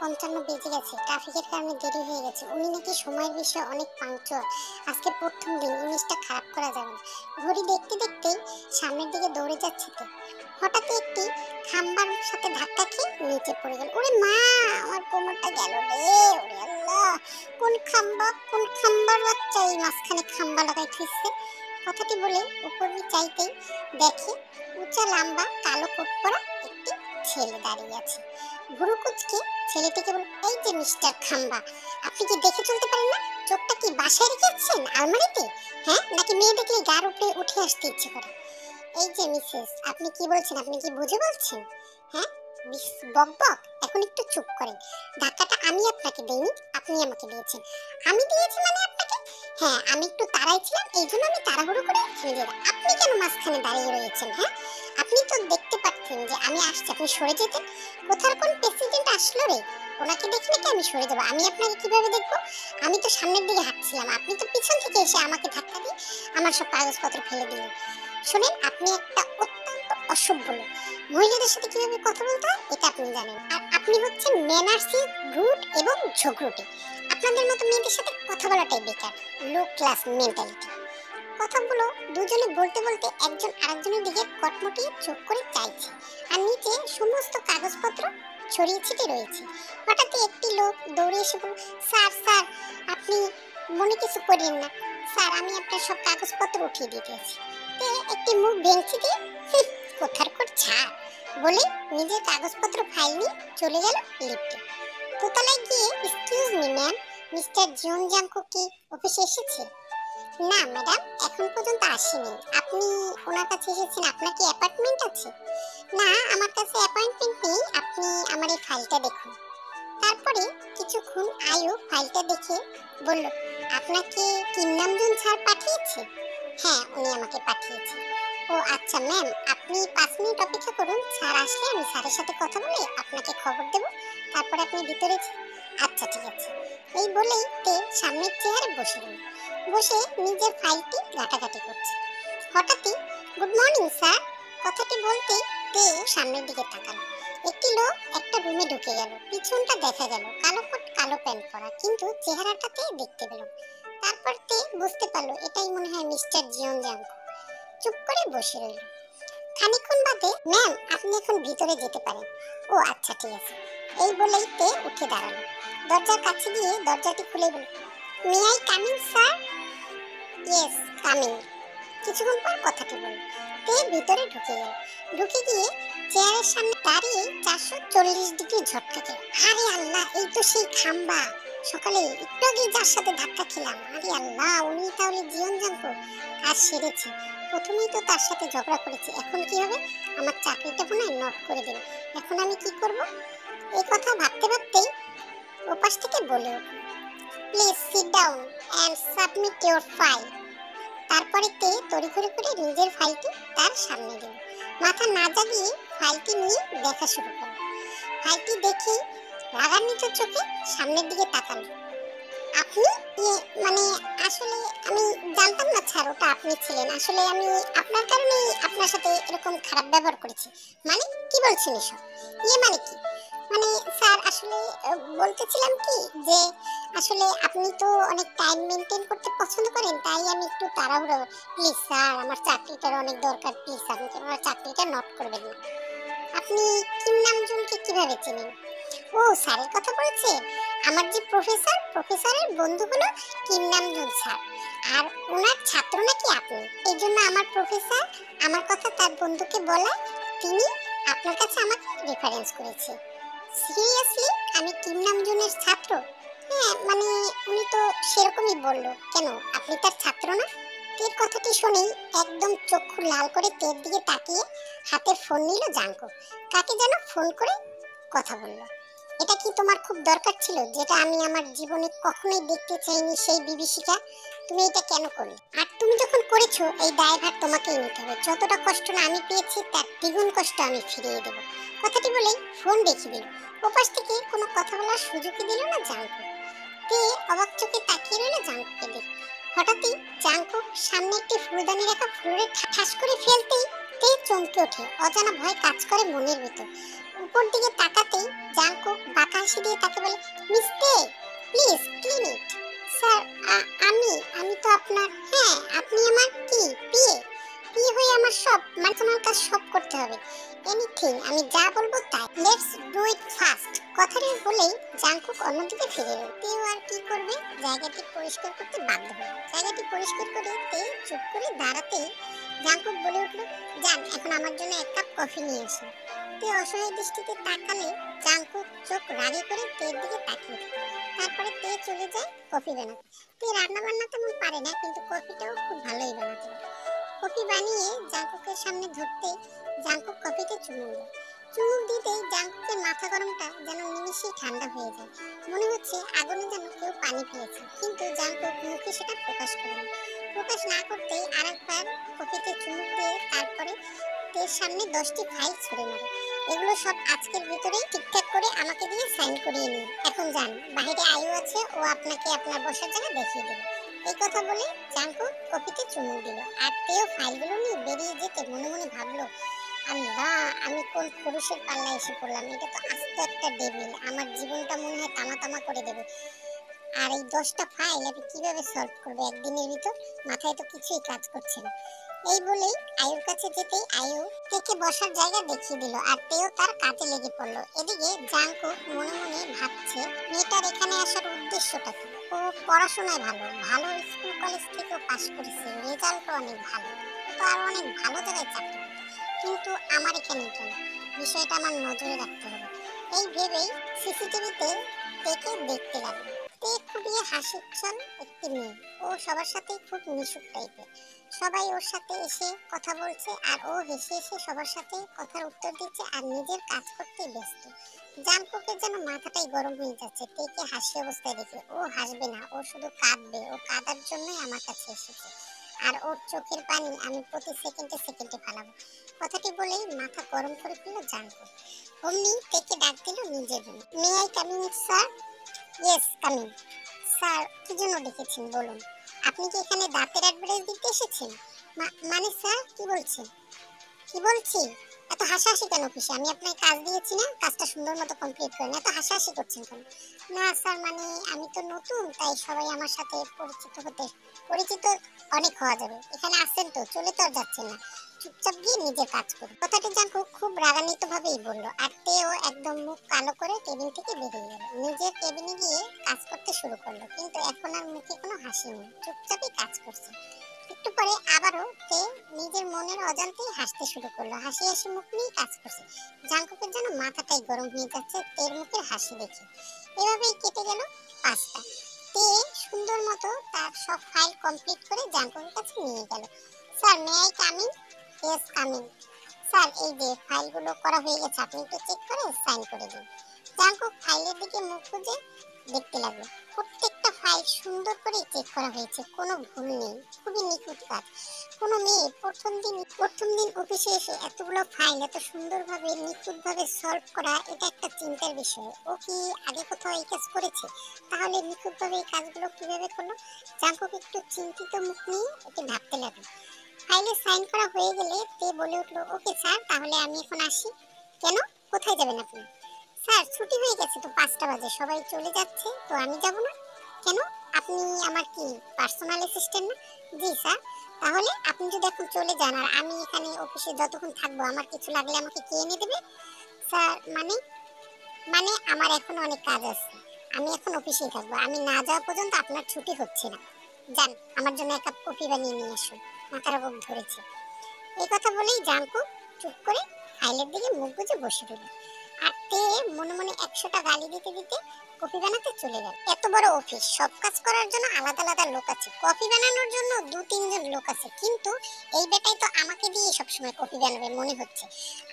8:55 বেজে গেছে। ট্রাফিকের কারণে দেরি হয়ে গেছে। উনি নাকি সময়ের বিষয়ে অনেক পাংচুয়াল। আজকে ১ম দিন, ইমেজটা খারাপ করা যাবে না। ঘড়ি দেখতে দেখতেই সামনের দিকে দৌড়ে যাচ্ছে তে। হঠাৎই একটি খাম্বার সাথে ধাক্কা খেয়ে নিচে পড়ে গেল। ওরে মা! আমার কোমরটা গেল রে! ওরে আল্লাহ! কোন খাম্বার বাচ্চা এই মাঝখানে খাম্বা লাগাই থুইছে? কথাটি বলে উপর চাইতেই দেখে উঁচা লম্বা কালো কোট পরা একটি ছেলে দাঁড়িয়ে আছে। ভুরু কুঁচকে ছেলেটিকে বলল, এই যে মিস্টার খাম্বা, আপনি কি দেখে চলতে পারেন না? চোখটা কি বাসায় রেখেছেন আলমারিতে? হ্যাঁ, নাকি মেয়ে দেখলে গার উপরে উঠে আসতে ইচ্ছে করে? এই যে মিসেস, আপনি কি বলছেন? আপনি কি বুঝে বলছেন? হ্যাঁ, বকবক, এখন একটু চুপ করেন। ধাক্কাটা আমি আপনাকে দেইনি, আপনি আমাকে দিয়েছেন। আমি দিয়েছি মানে আপনাকে? হ্যাঁ, আমি একটু তাড়ায় ছিলাম, এই জন্য আমি তাড়াহুড়ো করে ফেলে দিলাম। আপনি কেন মাঝখানে দাঁড়িয়ে রয়েছেন? হ্যাঁ, আপনি তো দেখতে পাচ্ছেন যে আমি আসছি, আপনি সরে যেতেন। কোথার কোন প্রেসিডেন্ট আসলো রে? ওনাকে দেখি নাকি আমি সরে যাবো? আমি আপনাকে কিভাবে দেখবো? আমি তো সামনের দিকে হাঁটছিলাম, আপনি তো পিছন থেকে এসে আমাকে ধাক্কা দিয়ে আমার সব কাগজপত্র ফেলে দিলেন। শোনেন, আপনি একটা অত্যন্ত অসভ্য লোক। মহিলাদের সাথে কিভাবে কথা বলতে হয় এটা আপনি জানেন, আর আপনি হচ্ছেন ম্যানার্সি, রুড এবং ঝগড়ুটে। আপনাদের মতো মেয়েদের সাথে কথা বলাটাই বেকার। Low class mentality. কথাগুলো দুজনে বলতে বলতে একজন আরেকজনের দিকে কটমটিয়ে চোখ করে চাইছে, আর নিচে সমস্ত কাগজপত্র ছড়িয়ে ছিটে রয়েছে। হঠাৎ একটি লোক দৌড়ে এসে বলল, স্যার স্যার, আপনি মনে কিছু করিয়েন না। স্যার, আমি আপনার সব কাগজপত্র উঠিয়ে দিতেছি। একটি মুখ ভেঙচি দিয়ে কোথার কোট ছাড় বলে নিজের কাগজপত্র ফাইল নিয়ে চলে গেল লিফটে। দোতলায় গিয়ে, এক্সকিউজ মি ম্যাম, মিস্টার জিওন জাংকো কি অফিসে এসেছে? না ম্যাডাম, এখন পর্যন্ত আসেনি। আপনি ওনার কাছে এসেছেন, আপনার কি অ্যাপার্টমেন্ট আছে? না, আমার কাছে অ্যাপয়েন্টমেন্ট নেই, আপনি আমার এই ফাইলটা দেখুন। তারপরে কিছুক্ষণ আয়ু ফাইলটা দেখে বলল, আপনাকে কিম নামজুন স্যার পাঠিয়েছে? হ্যাঁ, উনি আমাকে পাঠিয়েছে। ও আচ্ছা ম্যাম, আপনি 5 মিনিট অপেক্ষা করুন, স্যার আসলে আমি স্যারের সাথে কথা বলে আপনাকে খবর দেব, তারপরে আপনি ভিতরে যান। আচ্ছা ঠিক আছে। এই বলেই তে সামনের চেয়ারে বসে রইল। বসে নিজের ফাইলটি ঘাটাঘাটি করছে। হঠাৎই গুড মর্নিং স্যার কথাটি বলতেই তে সামনের দিকে তাকালো। একটি লোক একটা রুমে ঢুকে গেল। পিছনটা দেখা গেল, কালো কোট কালো প্যান্ট পরা, কিন্তু চেহারাটাতে দেখতে পেল। তারপর তে বুঝতে পারলো এটাই মনে হয় মিস্টার জিওন জাংকো। চুপ করে বসে রইল। খানিকক্ষণ বাদে, ম্যাম আপনি এখন ভিতরে যেতে পারেন। ও আচ্ছা ঠিক আছে। এই বলেই তে উঠে দাঁড়ালো। দরজার কাছে গিয়ে দরজাটি খুলে বলল, may I come in sir? Yes, coming. কিছুক্ষণ পর কথাটি বলল। তে ভিতরে ঢুকে গেল। ঢুকে গিয়ে চেয়ারের সামনে দাঁড়িয়ে 440 ডিগ্রি ঝটকা খেল। আরে আল্লাহ, এই তো সেই খাম্বা, সকালে একটু আগে যার সাথে ধাক্কা খেলাম। আরে আল্লাহ, উনি তাহলে জিওন জাংকো। কাজ সেরেছে। প্রথমেই তো তার সাথে ঝগড়া করেছে, এখন কি হবে? আমার চাকরিটা মনে হয় নট করে দেবে। এখন আমি কি করব? এই কথা ভাবতে ভাবতেই ওপাশ থেকে বলে উঠল, please sit down and submit your file. তারপরে তে তড়িঘড়ি করে নিজের ফাইলটি তার সামনে দিল। মাথা না জাগিয়ে ফাইলটি নিয়ে দেখা শুরু করল। ফাইলটি দেখেই রাগান্বিত চোখে সামনের দিকে তাকালো। আপনি? মানে আসলে আমি জানতাম না স্যার ওটা আপনি ছিলেন। আসলে আমি আপনার কারণেই আপনার সাথে এরকম খারাপ ব্যবহার করেছি। মানে কি বলছেন এসব? মানে কি? মানে স্যার আসলে বলতেছিলাম কি যে আসলে আপনি তো অনেক টাইম মেনটেন করতে পছন্দ করেন, তাই আমি একটু তাড়াহুড়ো। প্লিজ স্যার, আমার চাকরিটার অনেক দরকার, প্লিজ আপনি আমার চাকরিটা নট করবেন না। আপনি কিম নামজুনকে কিভাবে চেনেন? ও স্যারের কথা বলছে। আমার যে প্রফেসরের বন্ধু হলো কিম নামজুন স্যার, আর ওনার ছাত্র নাকি আপনি। এই জন্য আমার প্রফেসর আমার কথা তার বন্ধুকে বলায় তিনি আপনার কাছে আমাকে রেফারেন্স করেছে। সিরিয়াসলি আমি কিম নামজুনের ছাত্র? হ্যাঁ, মানে উনি তো সেরকমই বলল। কেন, আপনি তার ছাত্র না? তের কথাটি শুনেই একদম চক্ষু লাল করে তের দিকে তাকিয়ে হাতে ফোন নিল জাঙ্কো। কাকে যেন ফোন করে কথা বলল। এটা কি তোমার খুব দরকার ছিল, যেটা আমি আমার জীবনে কখনোই দেখতে চাইনি সেই বিভীষিকা? তুমি এটা কেন করলে? আর তুমি যখন করেছো, এই দায়ভার তোমাকেই নিতে হবে। যতটা কষ্ট না আমি পেয়েছি, তার দ্বিগুণ কষ্ট আমি ফিরিয়ে দেব। কথাটি বলেই ফোন রেখে দিল। ওপাশ থেকে কোনো কথা বলার সুযোগই দিল না জাঙ্কো। তে অবাক চোখে তাকিয়ে রইল জাঙ্কুকে দেখে। হঠাৎই জাঙ্কু সামনে একটি ফুলদানি রাখা ফ্লোরে ঠাস করে ফেলতেই তে চমকে ওঠে। অজানা ভয় কাজ করে মনের ভিতর। উপর দিকে তাকাতেই জাঙ্কু বাঁকা হাসি দিয়ে তাকে হ্যাঁ, আপনি আমার কি পিয়ে? পিয়ে হয়ে আমার সব পার্সোনাল কাজ সব করতে হবে। এনিথিং, আমি যা বলবো তাই। Let's do it fast. কথাটি বলেই জাংকুক অন্যদিকে ফিরে এলো। তেও আর কি করবে, জায়গাটি পরিষ্কার করতে বাধ্য হলো। জায়গাটি পরিষ্কার করে তে চুপ করে দাঁড়াতেই জাংকুক বলে উঠলো, যান এখন আমার জন্য এক কাপ কফি নিয়ে এসো। তে অসহায় দৃষ্টিতে তাকালে জাংকুক চোখ রাগে করে তের দিকে তাকিয়ে থাকে। তারপরে তে চলে যায় কফি বানাতে। তে রান্না বান্না তেমন পারে না, কিন্তু কফিটাও খুব ভালোই বানাতে পারে। কফি বানিয়ে জাংকুকের সামনে ধরতে জাংকুক কফিতে চুমুক দেয়। চুমুক দিতেই জাংকুকের মাথা গরমটা যেন নিমিষেই ঠান্ডা হয়ে যায়। মনে হচ্ছে আগুনে যেন কেউ পানি ফেলেছে, কিন্তু জাংকুক মুখে সেটা প্রকাশ করে না। প্রকাশ না করতেই আরেকবার কফিতে চুমুক দিয়ে তারপরে তের সামনে 10টি ফাইল ছুঁড়ে মারে। এগুলো সব আজকের ভিতরেই ঠিকঠাক করে আমাকে দিয়ে সাইন করিয়ে নিন। এখন যান, বাইরে আয়ু আছে, ও আপনাকে আপনার বসার জায়গা দেখিয়ে দেবে। এই কথা বলে জাংকুক কফিতে চুমুক দিল, আর তেও ফাইলগুলো নিয়ে বেরিয়ে যেতে মনে মনে ভাবলো, আল্লাহ, আমি কোন পুরুষের পাল্লায় এসে পড়লাম। এটা তো আস্ত একটা ডেভিল, আমার জীবনটা মনে হয় তামা তামা করে দেবে। আর এই 10টা ফাইল আমি কিভাবে সলভ করবো একদিনের ভিতর? মাথায় তো কিছুই কাজ করছে না। এই বলেই আয়ুর কাছে যেতেই আয়ু তেকে বসার জায়গা দেখিয়ে দিল, আর তেও তার কাজে লেগে পড়লো। এদিকে জাংকুক মনে মনে ভাবছে, মেয়েটার এখানে আসার উদ্দেশ্যটা কি? ও পড়াশোনায় ভালো, ভালো স্কুল কলেজ থেকেও পাশ করেছে, রেজাল্টও অনেক ভালো, তো আর অনেক ভালো জায়গায় চাকরি করত। কিন্তু আমার এখানে কেন? বিষয়টা আমার নজরে রাখতে হবে। এই ভেবেই সিসিটিভিতে তেকে দেখতে লাগলো। তে খুবই হাসিচ্ছল একটি মেয়ে। ও সবার সাথেই খুব মিশুক টাইপের। সবাই ওর সাথে এসে কথা বলছে, আর ও হেসে হেসে সবার সাথে কথার উত্তর দিচ্ছে আর নিজের কাজ করতে ব্যস্ত। জাংকুকের যেন মাথাটাই গরম হয়ে যাচ্ছে তেকে হাসি অবস্থায় দেখে। ও হাসবে না, ও শুধু কাঁদবে। ও কাঁদার জন্যই আমার কাছে এসেছে, আর ওর চোখের পানি আমি প্রতি সেকেন্ডে সেকেন্ডে ফালাবো। কথাটি বলেই মাথা গরম করে ফেলল জাংকুক। অমনি তেকে ডাক দিল নিজের রুমে। May I coming sir? Yes, coming. Sir, কি জন্য ডেকেছেন বলুন? আপনি কি এখানে দাঁতের অ্যাডভার্টাইজ দিতে এসেছেন? মানে স্যার, কি বলছেন? কি বলছি? এত হাসাহাসি কেন অফিসে? আমি আপনাকে কাজ দিয়েছি না? কাজটা সুন্দর মতো কমপ্লিট করেন, এত হাসাহাসি করছেন কেন? না স্যার, মানে আমি তো নতুন, তাই সবাই আমার সাথে পরিচিত হতে। পরিচিত অনেক হওয়া যাবে, এখানে আসছেন তো, চলে তো আর যাচ্ছেন না। চুপচাপ গিয়ে নিজের কাজ করুন। কথাটি জাংকুক খুব রাগান্বিত ভাবেই বলল, আর তেও একদম মুখ কালো করে কেবিন থেকে বেরিয়ে গেল। নিজের কেবিনে গিয়ে কাজ করতে শুরু করলো, কিন্তু এখন আর মুখে কোনো হাসি নেই, চুপচাপই কাজ করছে। একটু পরে আবারও তে নিজের মনের অজান্তেই হাসতে শুরু করলো। হাসি হাসি মুখ নিয়ে কাজ করছে। জাংকুকের যেন মাথাটাই গরম হয়ে যাচ্ছে তের মুখের হাসি দেখে। এভাবেই কেটে গেল 5টা। তে সুন্দর মতো তার সব ফাইল কমপ্লিট করে জাংকুকের কাছে নিয়ে গেল। Sir, may I coming? Yes, coming. Sir, এই যে ফাইলগুলো করা হয়ে গেছে, আপনি একটু চেক করে সাইন করে দিন। জাংকুক ফাইলের দিকে মুখ গুজে দেখতে লাগলো। প্রত্যেকটা ফাইল সুন্দর করে চেক করা হয়েছে, কোনো ভুল নেই, খুবই নিখুঁত কাজ। কোনো মেয়ে প্রথম দিন অফিসে এসে এতগুলো ফাইল এত সুন্দরভাবে নিখুঁতভাবে সলভ করা, এটা একটা চিন্তার বিষয়। ও কি আগে কোথাও এই কাজ করেছে? তাহলে নিখুঁতভাবে এই কাজগুলো কিভাবে করলো? জাংকুক একটু চিন্তিত মুখ নিয়ে এটি ভাবতে লাগলো। ফাইলে সাইন করা হয়ে গেলে তে বলে উঠলো, ওকে স্যার, তাহলে আমি এখন আসি। কেন? কোথায় যাবেন আপনি? স্যার, ছুটি হয়ে গেছে তো, 5টা বাজে, সবাই চলে যাচ্ছে, তো আমি যাব না। কেন? আপনি আমার কি পার্সোনাল অ্যাসিস্ট্যান্ট না? জি স্যার। তাহলে আপনি যদি এখন চলে যান আর আমি এখানে অফিসে যতক্ষণ থাকবো, আমার কিছু লাগলে আমাকে কে এনে দেবে? স্যার, মানে আমার এখন অনেক কাজ আছে, আমি এখন অফিসেই থাকবো, আমি না যাওয়া পর্যন্ত আপনার ছুটি হচ্ছে না। যান, আমার জন্য এক কাপ কফি বানিয়ে নিয়ে আসুন, মাথার রোগ ধরেছে। এই কথা বলেই জাংকুক চুপ করে ফাইলের দিকে মুখ গুজে বসে রইল। আর তে মনে মনে 100টা গালি দিতে দিতে কফি বানাতে চলে গেল। এত বড় অফিস, সব কাজ করার জন্য আলাদা আলাদা লোক আছে, কফি বানানোর জন্য 2-3 জন লোক আছে, কিন্তু এই বেটাই তো আমাকে দিয়ে সবসময় কফি বানাবে মনে হচ্ছে।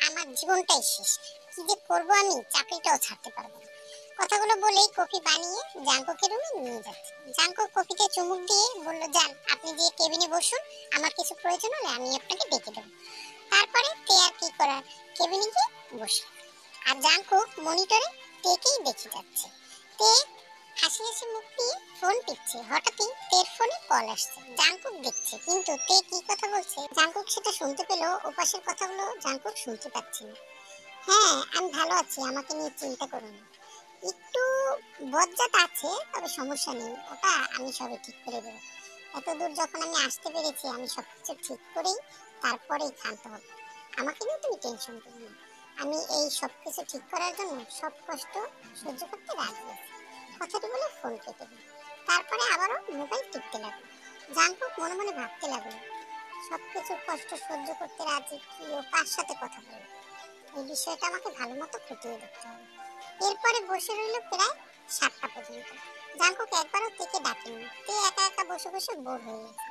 আমার জীবনটাই শেষ, কি যে করবো, আমি চাকরিটাও ছাড়তে পারবো না। কথাগুলো বলেই কফি বানিয়ে জাংকুকের রুমে নিয়ে যাচ্ছে। জাংকুক কফিতে চুমুক দিয়ে বলল, যান, আপনি গিয়ে কেবিনে বসুন, আমার কিছু প্রয়োজন হলে আমি আপনাকে ডেকে দেবো। তারপরে তে আর কি করার, কেবিনে গিয়ে বসে। আর জাংকুক মনিটরে তেকেই দেখে যাচ্ছে। তে হাসি হাসি মুখ নিয়ে ফোন টিপছে। হঠাৎই তের ফোনে কল আসছে। জাংকুক দেখছে, কিন্তু তে কি কথা বলছে জাংকুক সেটা শুনতে পেলেও ওপাশের কথাগুলো জাংকুক শুনতে পাচ্ছে না। হ্যাঁ, আমি ভালো আছি, আমাকে নিয়ে চিন্তা করুন না। একটু বজ্জাত আছে, তবে সমস্যা নেই, ওটা আমি সবে ঠিক করে দেবো। এত দূর যখন আমি আসতে পেরেছি, আমি সবকিছু ঠিক করেই তারপরেই ক্ষান্ত হব। আমাকে নিয়ে তুমি টেনশন করো না। আমি এই সবকিছু ঠিক করার জন্য সব কষ্ট সহ্য করতে রাজি আছি। কথাটি বলে ফোন কেটে দিল। তারপরে আবারও মোবাইল টিপতে লাগলো। জাঙ্কুক মনে মনে ভাবতে লাগলো, সবকিছুর কষ্ট সহ্য করতে রাজি কি ও কার সাথে কথা বলবে? এই বিষয়টা আমাকে ভালো মতো খুঁটিয়ে দেখতে হবে। এরপরে বসে রইল প্রায় 7টা পর্যন্ত। জাঙ্কুক একবারও তেকে ডাকেনি। তে একা একা বসে বসে বোর হয়ে গেছে।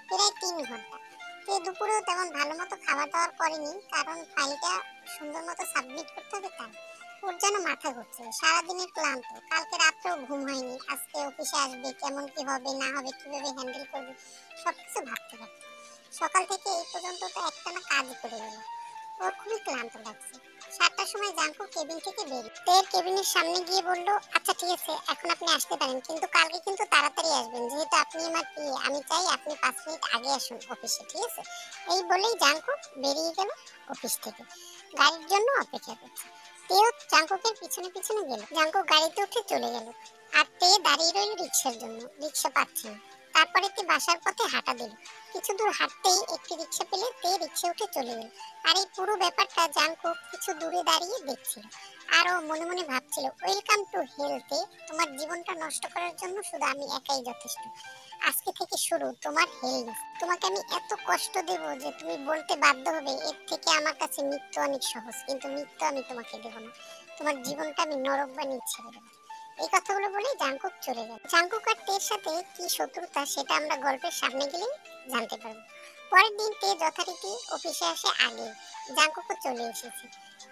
প্রায় 3 ঘন্টা। তে দুপুরেও তেমন ভালো মতো খাবার দাবার করেনি, কারণ ফাইলটা সুন্দর মতো সাবমিট করতে হবে তাই। ওর যেন মাথা ঘুরছে, সারাদিনের ক্লান্ত, কালকে রাত্রেও ঘুম হয়নি, আজকে অফিসে আসবে, কেমন কি হবে না হবে, কিভাবে হ্যান্ডেল করবে, সবকিছু ভাবতে ভাবতে সকাল থেকে এই পর্যন্ত তো একটানা কাজ করে গেল। ওর খুবই ক্লান্ত লাগছে। 7টার সময় জাঙ্কুক কেবিন থেকে বের তের কেবিনের সামনে গিয়ে বলল, আচ্ছা ঠিক আছে, এখন আপনি আসতে পারেন, কিন্তু কালকে কিন্তু তাড়াতাড়ি আসবেন, যেহেতু আপনি আমার প্রিয়, আমি চাই আপনি 5 মিনিট আগে আসুন অফিসে, ঠিক আছে? এই বলেই জাঙ্কুক বেরিয়ে গেল অফিস থেকে। গাড়ির জন্য অপেক্ষা করছে। তেও জাঙ্কুকের পিছনে পিছনে গেল। জাঙ্কুক গাড়িতে উঠে চলে গেল। আর তে দাঁড়িয়ে রইল রিক্সার জন্য, রিক্সা পাচ্ছে না। তারপরে তে বাসার পথে হাঁটা দিল। কিছু দূর হাঁটতেই একটি রিক্সা পেলে তে রিক্সা উঠে চলে গেল। আর এই পুরো ব্যাপারটা জাঙ্কুক কিছু দূরে দাঁড়িয়ে দেখছিল। আর ও মনে মনে ভাবছিল, ওয়েলকাম টু হেলথে, তোমার জীবনটা নষ্ট করার জন্য শুধু আমি একাই যথেষ্ট। আজকে থেকে শুরু তোমার হেলথ। তোমাকে আমি এত কষ্ট দেব যে তুমি বলতে বাধ্য হবে, এর থেকে আমার কাছে মৃত্যু অনেক সহজ, কিন্তু মৃত্যু আমি তোমাকে দেব না। তোমার জীবনটা আমি নরক বানিয়ে ছেড়ে দেবো। এই কথাগুলো বলে জাঙ্কুক চলে গেল। জাঙ্কুক আর তের সাথে কি শত্রুতা সেটা আমরা গল্পের সামনে গেলেই জানতে পারবো। পরের দিন তে যথারীতি অফিসে আসে আগে। জাঙ্কুকও চলে এসেছে।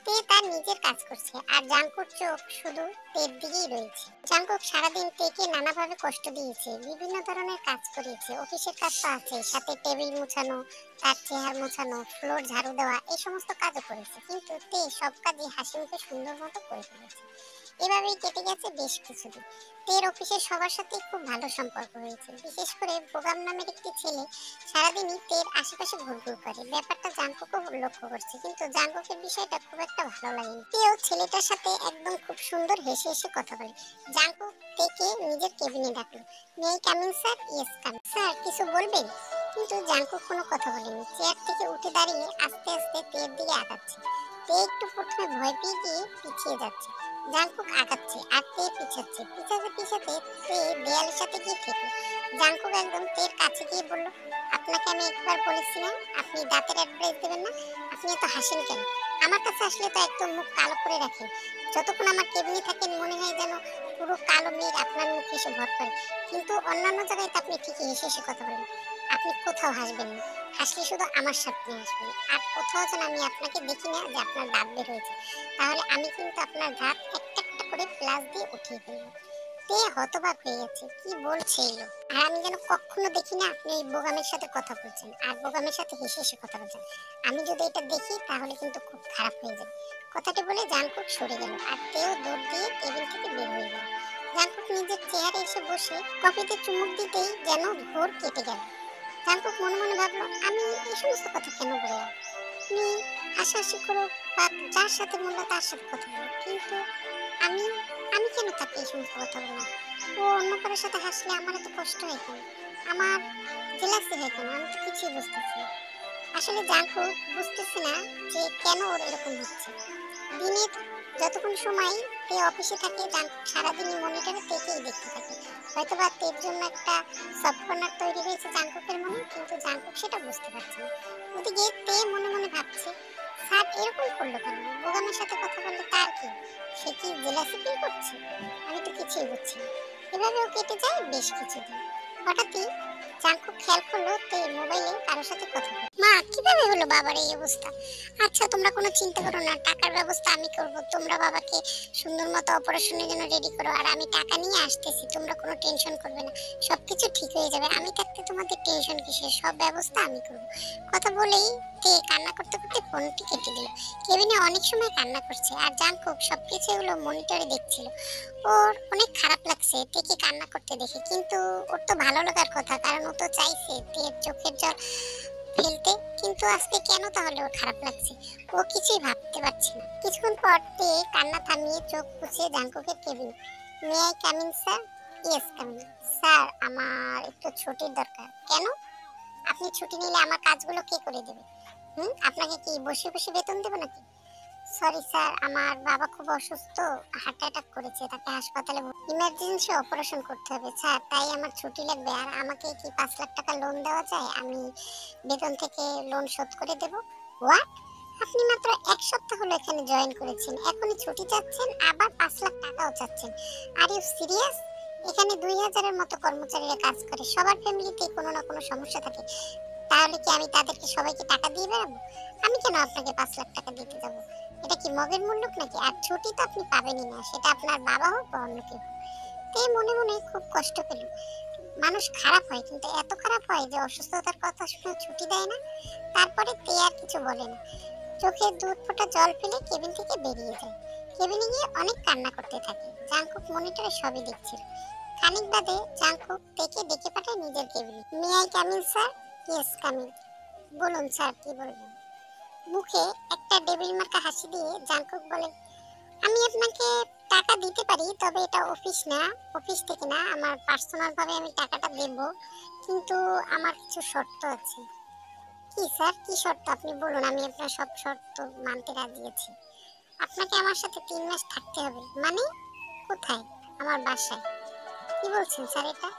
তে তার নিজের কাজ করছে আর জাঙ্কুর চোখ শুধু তের দিকেই রয়েছে। জাঙ্কুক সারাদিন তেকে নানাভাবে কষ্ট দিয়েছে, বিভিন্ন ধরনের কাজ করিয়েছে। অফিসের কাজ তো আছে, সাথে টেবিল মুছানো, তার চেয়ার মোছানো, ফ্লোর ঝাড়ু দেওয়া, এই সমস্ত কাজও করেছে। কিন্তু তে সব কাজই হাসি মুখে সুন্দর মতো করে ফেলেছে। এভাবেই কেটে গেছে বেশ কিছুদিন। তের অফিসের সবার সাথে খুব ভালো সম্পর্ক হয়েছে। বিশেষ করে বোগাম নামের একটি ছেলে সারাদিনই তের আশেপাশে ঘুরঘুর করে। ব্যাপারটা জাঙ্কুকও লক্ষ্য করছে, কিন্তু জাঙ্কুকের বিষয়টা খুব একটা ভালো লাগেনি। তেও ছেলেটার সাথে একদম খুব সুন্দর হেসে হেসে কথা বলে। জাঙ্কুক তেকে নিজের কেবিনে ডাকলো। May I come in sir? Yes come. Sir কিছু বলবেন? কিন্তু জাঙ্কুক কোনো কথা বলেনি। চেয়ার থেকে উঠে দাঁড়িয়ে আস্তে আস্তে তের দিকে আগাচ্ছে। তে একটু প্রথমে ভয় পেয়ে গিয়ে পিছিয়ে যাচ্ছে। জাঙ্কুক আগাচ্ছে আর তে পিছাচ্ছে। পিছাতে পিছাতে তে দেয়ালের সাথে গিয়ে ঠেকলো। জাঙ্কুক একদম তের কাছে গিয়ে বলল, আপনাকে আমি একবার বলেছি না আপনি দাঁতের অ্যাডভাইস দেবেন না? আপনি এত হাসেন কেন? আমার কাছে আসলে তো একদম মুখ কালো করে রাখেন। যতক্ষণ আমার কেবিনে থাকেন মনে হয় যেন পুরো কালো মেঘ আপনার মুখে এসে ভর করে। কিন্তু অন্যান্য জায়গায় তো আপনি ঠিকই হেসে হেসে কথা বলেন। আপনি কোথাও হাসবেন না। হাসলে শুধু আমার সাথে হাসবেন। আর কোথাও যেন আমি আপনাকে দেখি না যে আপনার দাঁত বের হয়েছে। তাহলে আমি কিন্তু আপনার দাঁত একটা একটা করে প্লাস দিয়ে উঠিয়ে ফেলবো। তে হতবাক হয়ে গেছে, কি বলছে এগুলো? আর আমি যেন কখনো দেখি না আপনি এই বোগামের সাথে কথা বলছেন আর বোগামের সাথে হেসে হেসে কথা বলছেন। আমি যদি এটা দেখি তাহলে কিন্তু খুব খারাপ হয়ে যাবে। কথাটি বলে জাঙ্কুক সরে গেল আর তেও দৌড় দিয়ে টেবিল থেকে বের হয়ে গেল। জাঙ্কুক নিজের চেয়ারে এসে বসে কফিতে চুমুক দিতেই যেন ভোর কেটে গেল। জাঙ্কুক মনে মনে ভাবলো, আমি এই সমস্ত কথা কেন বললাম? তুমি হাসাহাসি করো বা যার সাথে বললো তার সাথে কথা বলো, কিন্তু আমি আমি কেন তাকে এই সমস্ত কথা বললাম? ও অন্য কারোর সাথে হাসলে আমার এত কষ্ট হয় কেন? আমার জেলাসি হয় কেন? আমি তো কিছুই বুঝতেছি না। আসলে জাঙ্কুক বুঝতেছে না যে কেন ওর এরকম হচ্ছে। দিনের যতক্ষণ সময় তে অফিসে থাকে, জাঙ্কুক সারাদিনই মনিটরে তেকেই দেখতে থাকে। হয়তোবা তের জন্য একটা সফট কর্নার তৈরি হয়েছে জাঙ্কুকের মনে, কিন্তু জাঙ্কুক সেটা বুঝতে পারছে না। ওদিকে তে মনে মনে ভাবছে, স্যার এরকম করলো কেন? বোগামের সাথে কথা বললে তার কি? সে কি জেলাসি ফিল করছে? আমি তো কিছুই বুঝছি না। এভাবেও কেটে যায় বেশ কিছুদিন। হঠাৎই জাঙ্কুক খেয়াল করলো তে মোবাইলে কারোর সাথে কথা বলে। মা, কিভাবে হলো বাবার এই অবস্থা? আচ্ছা তোমরা কোনো চিন্তা করো না, টাকার ব্যবস্থা আমি করব। তোমরা বাবাকে সুন্দর মতো অপারেশনের জন্য রেডি করো, আর আমি টাকা নিয়ে আসতেছি। তোমরা কোনো টেনশন করবে না, সবকিছু ঠিক হয়ে যাবে। আমি থাকতে তোমাদের টেনশন কিসের? সব ব্যবস্থা আমি করব। কথা বলেই তে কান্না করতে করতে ফোনটি কেটে দিল। কেবিনে অনেক সময় কান্না করছে আর জাঙ্কুক সবকিছু এগুলো মনিটরে দেখছিল। ওর অনেক খারাপ লাগছে তেকে কান্না করতে দেখে, কিন্তু ওর তো ভালো লাগার কথা, কারণ ও তো চাইছে তের চোখের জল ফেলতে। কিন্তু আজকে কেন তাহলে ওর খারাপ লাগছে? ও কিছুই ভাবতে পারছে না। কিছুক্ষণ পর তে কান্না থামিয়ে চোখ মুছে জাঙ্কুকের cabin. May I come in sir? Yes coming. Sir আমার একটু ছুটির দরকার। কেন? আপনি ছুটি নিলে আমার কাজগুলো কে করে দেবে? আপনাকে কি বসে বসে বেতন দেব নাকি? সরি স্যার, আমার বাবা খুব অসুস্থ, হার্ট অ্যাটাক করেছে, তাকে হাসপাতালে ইমার্জেন্সি অপারেশন করতে হবে স্যার, তাই আমার ছুটি লাগবে। আর আমাকে কি 5 লাখ টাকা লোন দেওয়া যায়? আমি বেতন থেকে লোন শোধ করে দেব। হোয়াট? আপনি মাত্র 1 সপ্তাহ হলো এখানে জয়েন করেছেন, এখনই ছুটি চাচ্ছেন, আবার 5 লাখ টাকাও চাচ্ছেন। Are you serious? এখানে 2000-এর মতো কর্মচারীরা কাজ করে, সবার ফ্যামিলিতে কোনো না কোনো সমস্যা থাকে। তাহলে কি আমি তাদেরকে সবাইকে টাকা দিয়ে বেড়াবো? আমি কেন আপনাকে 5 লাখ টাকা দিতে যাব? এটা কি মগের মুল্লুক নাকি? আর ছুটি তো আপনি পাবেনই না, সেটা আপনার বাবা হোক বা অন্য কেউ। তে মনে মনে খুব কষ্ট পেল। মানুষ খারাপ হয়, কিন্তু এত খারাপ হয় যে অসুস্থতার কথা শুনে ছুটি দেয় না। তারপরে তে আর কিছু বলে না, চোখে 2 ফোঁটা জল ফেলে কেবিন থেকে বেরিয়ে যায়। কেবিনে গিয়ে অনেক কান্না করতে থাকে। জাংকুক মনিটরে সবই দেখছিল। খানিক বাদে জাংকুক তেকে ডেকে পাঠায় নিজের কেবিনে। May I come in sir? Yes coming. বলুন স্যার, কি বলবেন? মুখে একটা ডেবিল মার্কা হাসি দিয়ে জাংকুক বলে, আমি আপনাকে টাকা দিতে পারি, তবে এটা অফিস না, অফিস থেকে না, আমার পার্সোনাল ভাবে আমি টাকাটা দেব, কিন্তু আমার কিছু শর্ত আছে। কি স্যার, কি শর্ত আপনি বলুন, আমি আপনার সব শর্ত মানতে রাজি আছি। আপনাকে আমার সাথে 3 মাস থাকতে হবে। মানে? কোথায়? আমার বাসায়। কি বলছেন স্যার এটা?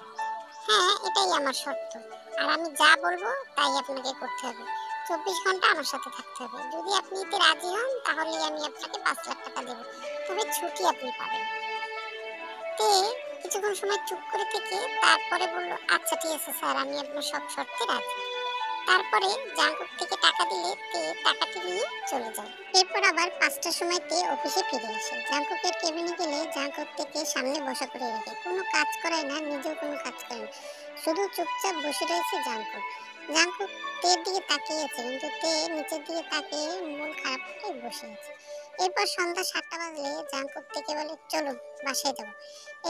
হ্যাঁ, এটাই আমার শর্ত। আর আমি যা বলবো তাই আপনাকে করতে হবে। 24 ঘন্টা আমার সাথে থাকতে হবে। যদি আপনি এতে রাজি হন তাহলে আমি আপনাকে 5 লাখ টাকা দেব। তবে ছুটি আপনি পাবেন। তে কিছুক্ষণ সময় চুপ করে থেকে তারপরে বলল, আচ্ছা ঠিক আছে স্যার, আমি আপনার সব শর্তে রাজি। তারপরে জাংকুক থেকে টাকা দিলে তে টাকাটি নিয়ে চলে যায়। এরপর আবার 5টার সময় তে অফিসে ফিরে আসে। জাংকুকের কেবিনে গেলে জাংকুক থেকে সামনে বসা করে রাখে, কোনো কাজ করায় না, নিজেও কোনো কাজ করে না, শুধু চুপচাপ বসে রয়েছে জাংকুক। জাংকুক তের দিকে তাকিয়ে আছে, কিন্তু তে নিচের দিকে তাকিয়ে মন খারাপ করে বসে আছে। এরপর সন্ধ্যা 7টা বাজলে জাংকুক থেকে বলে, চলো বাসায় যাবো।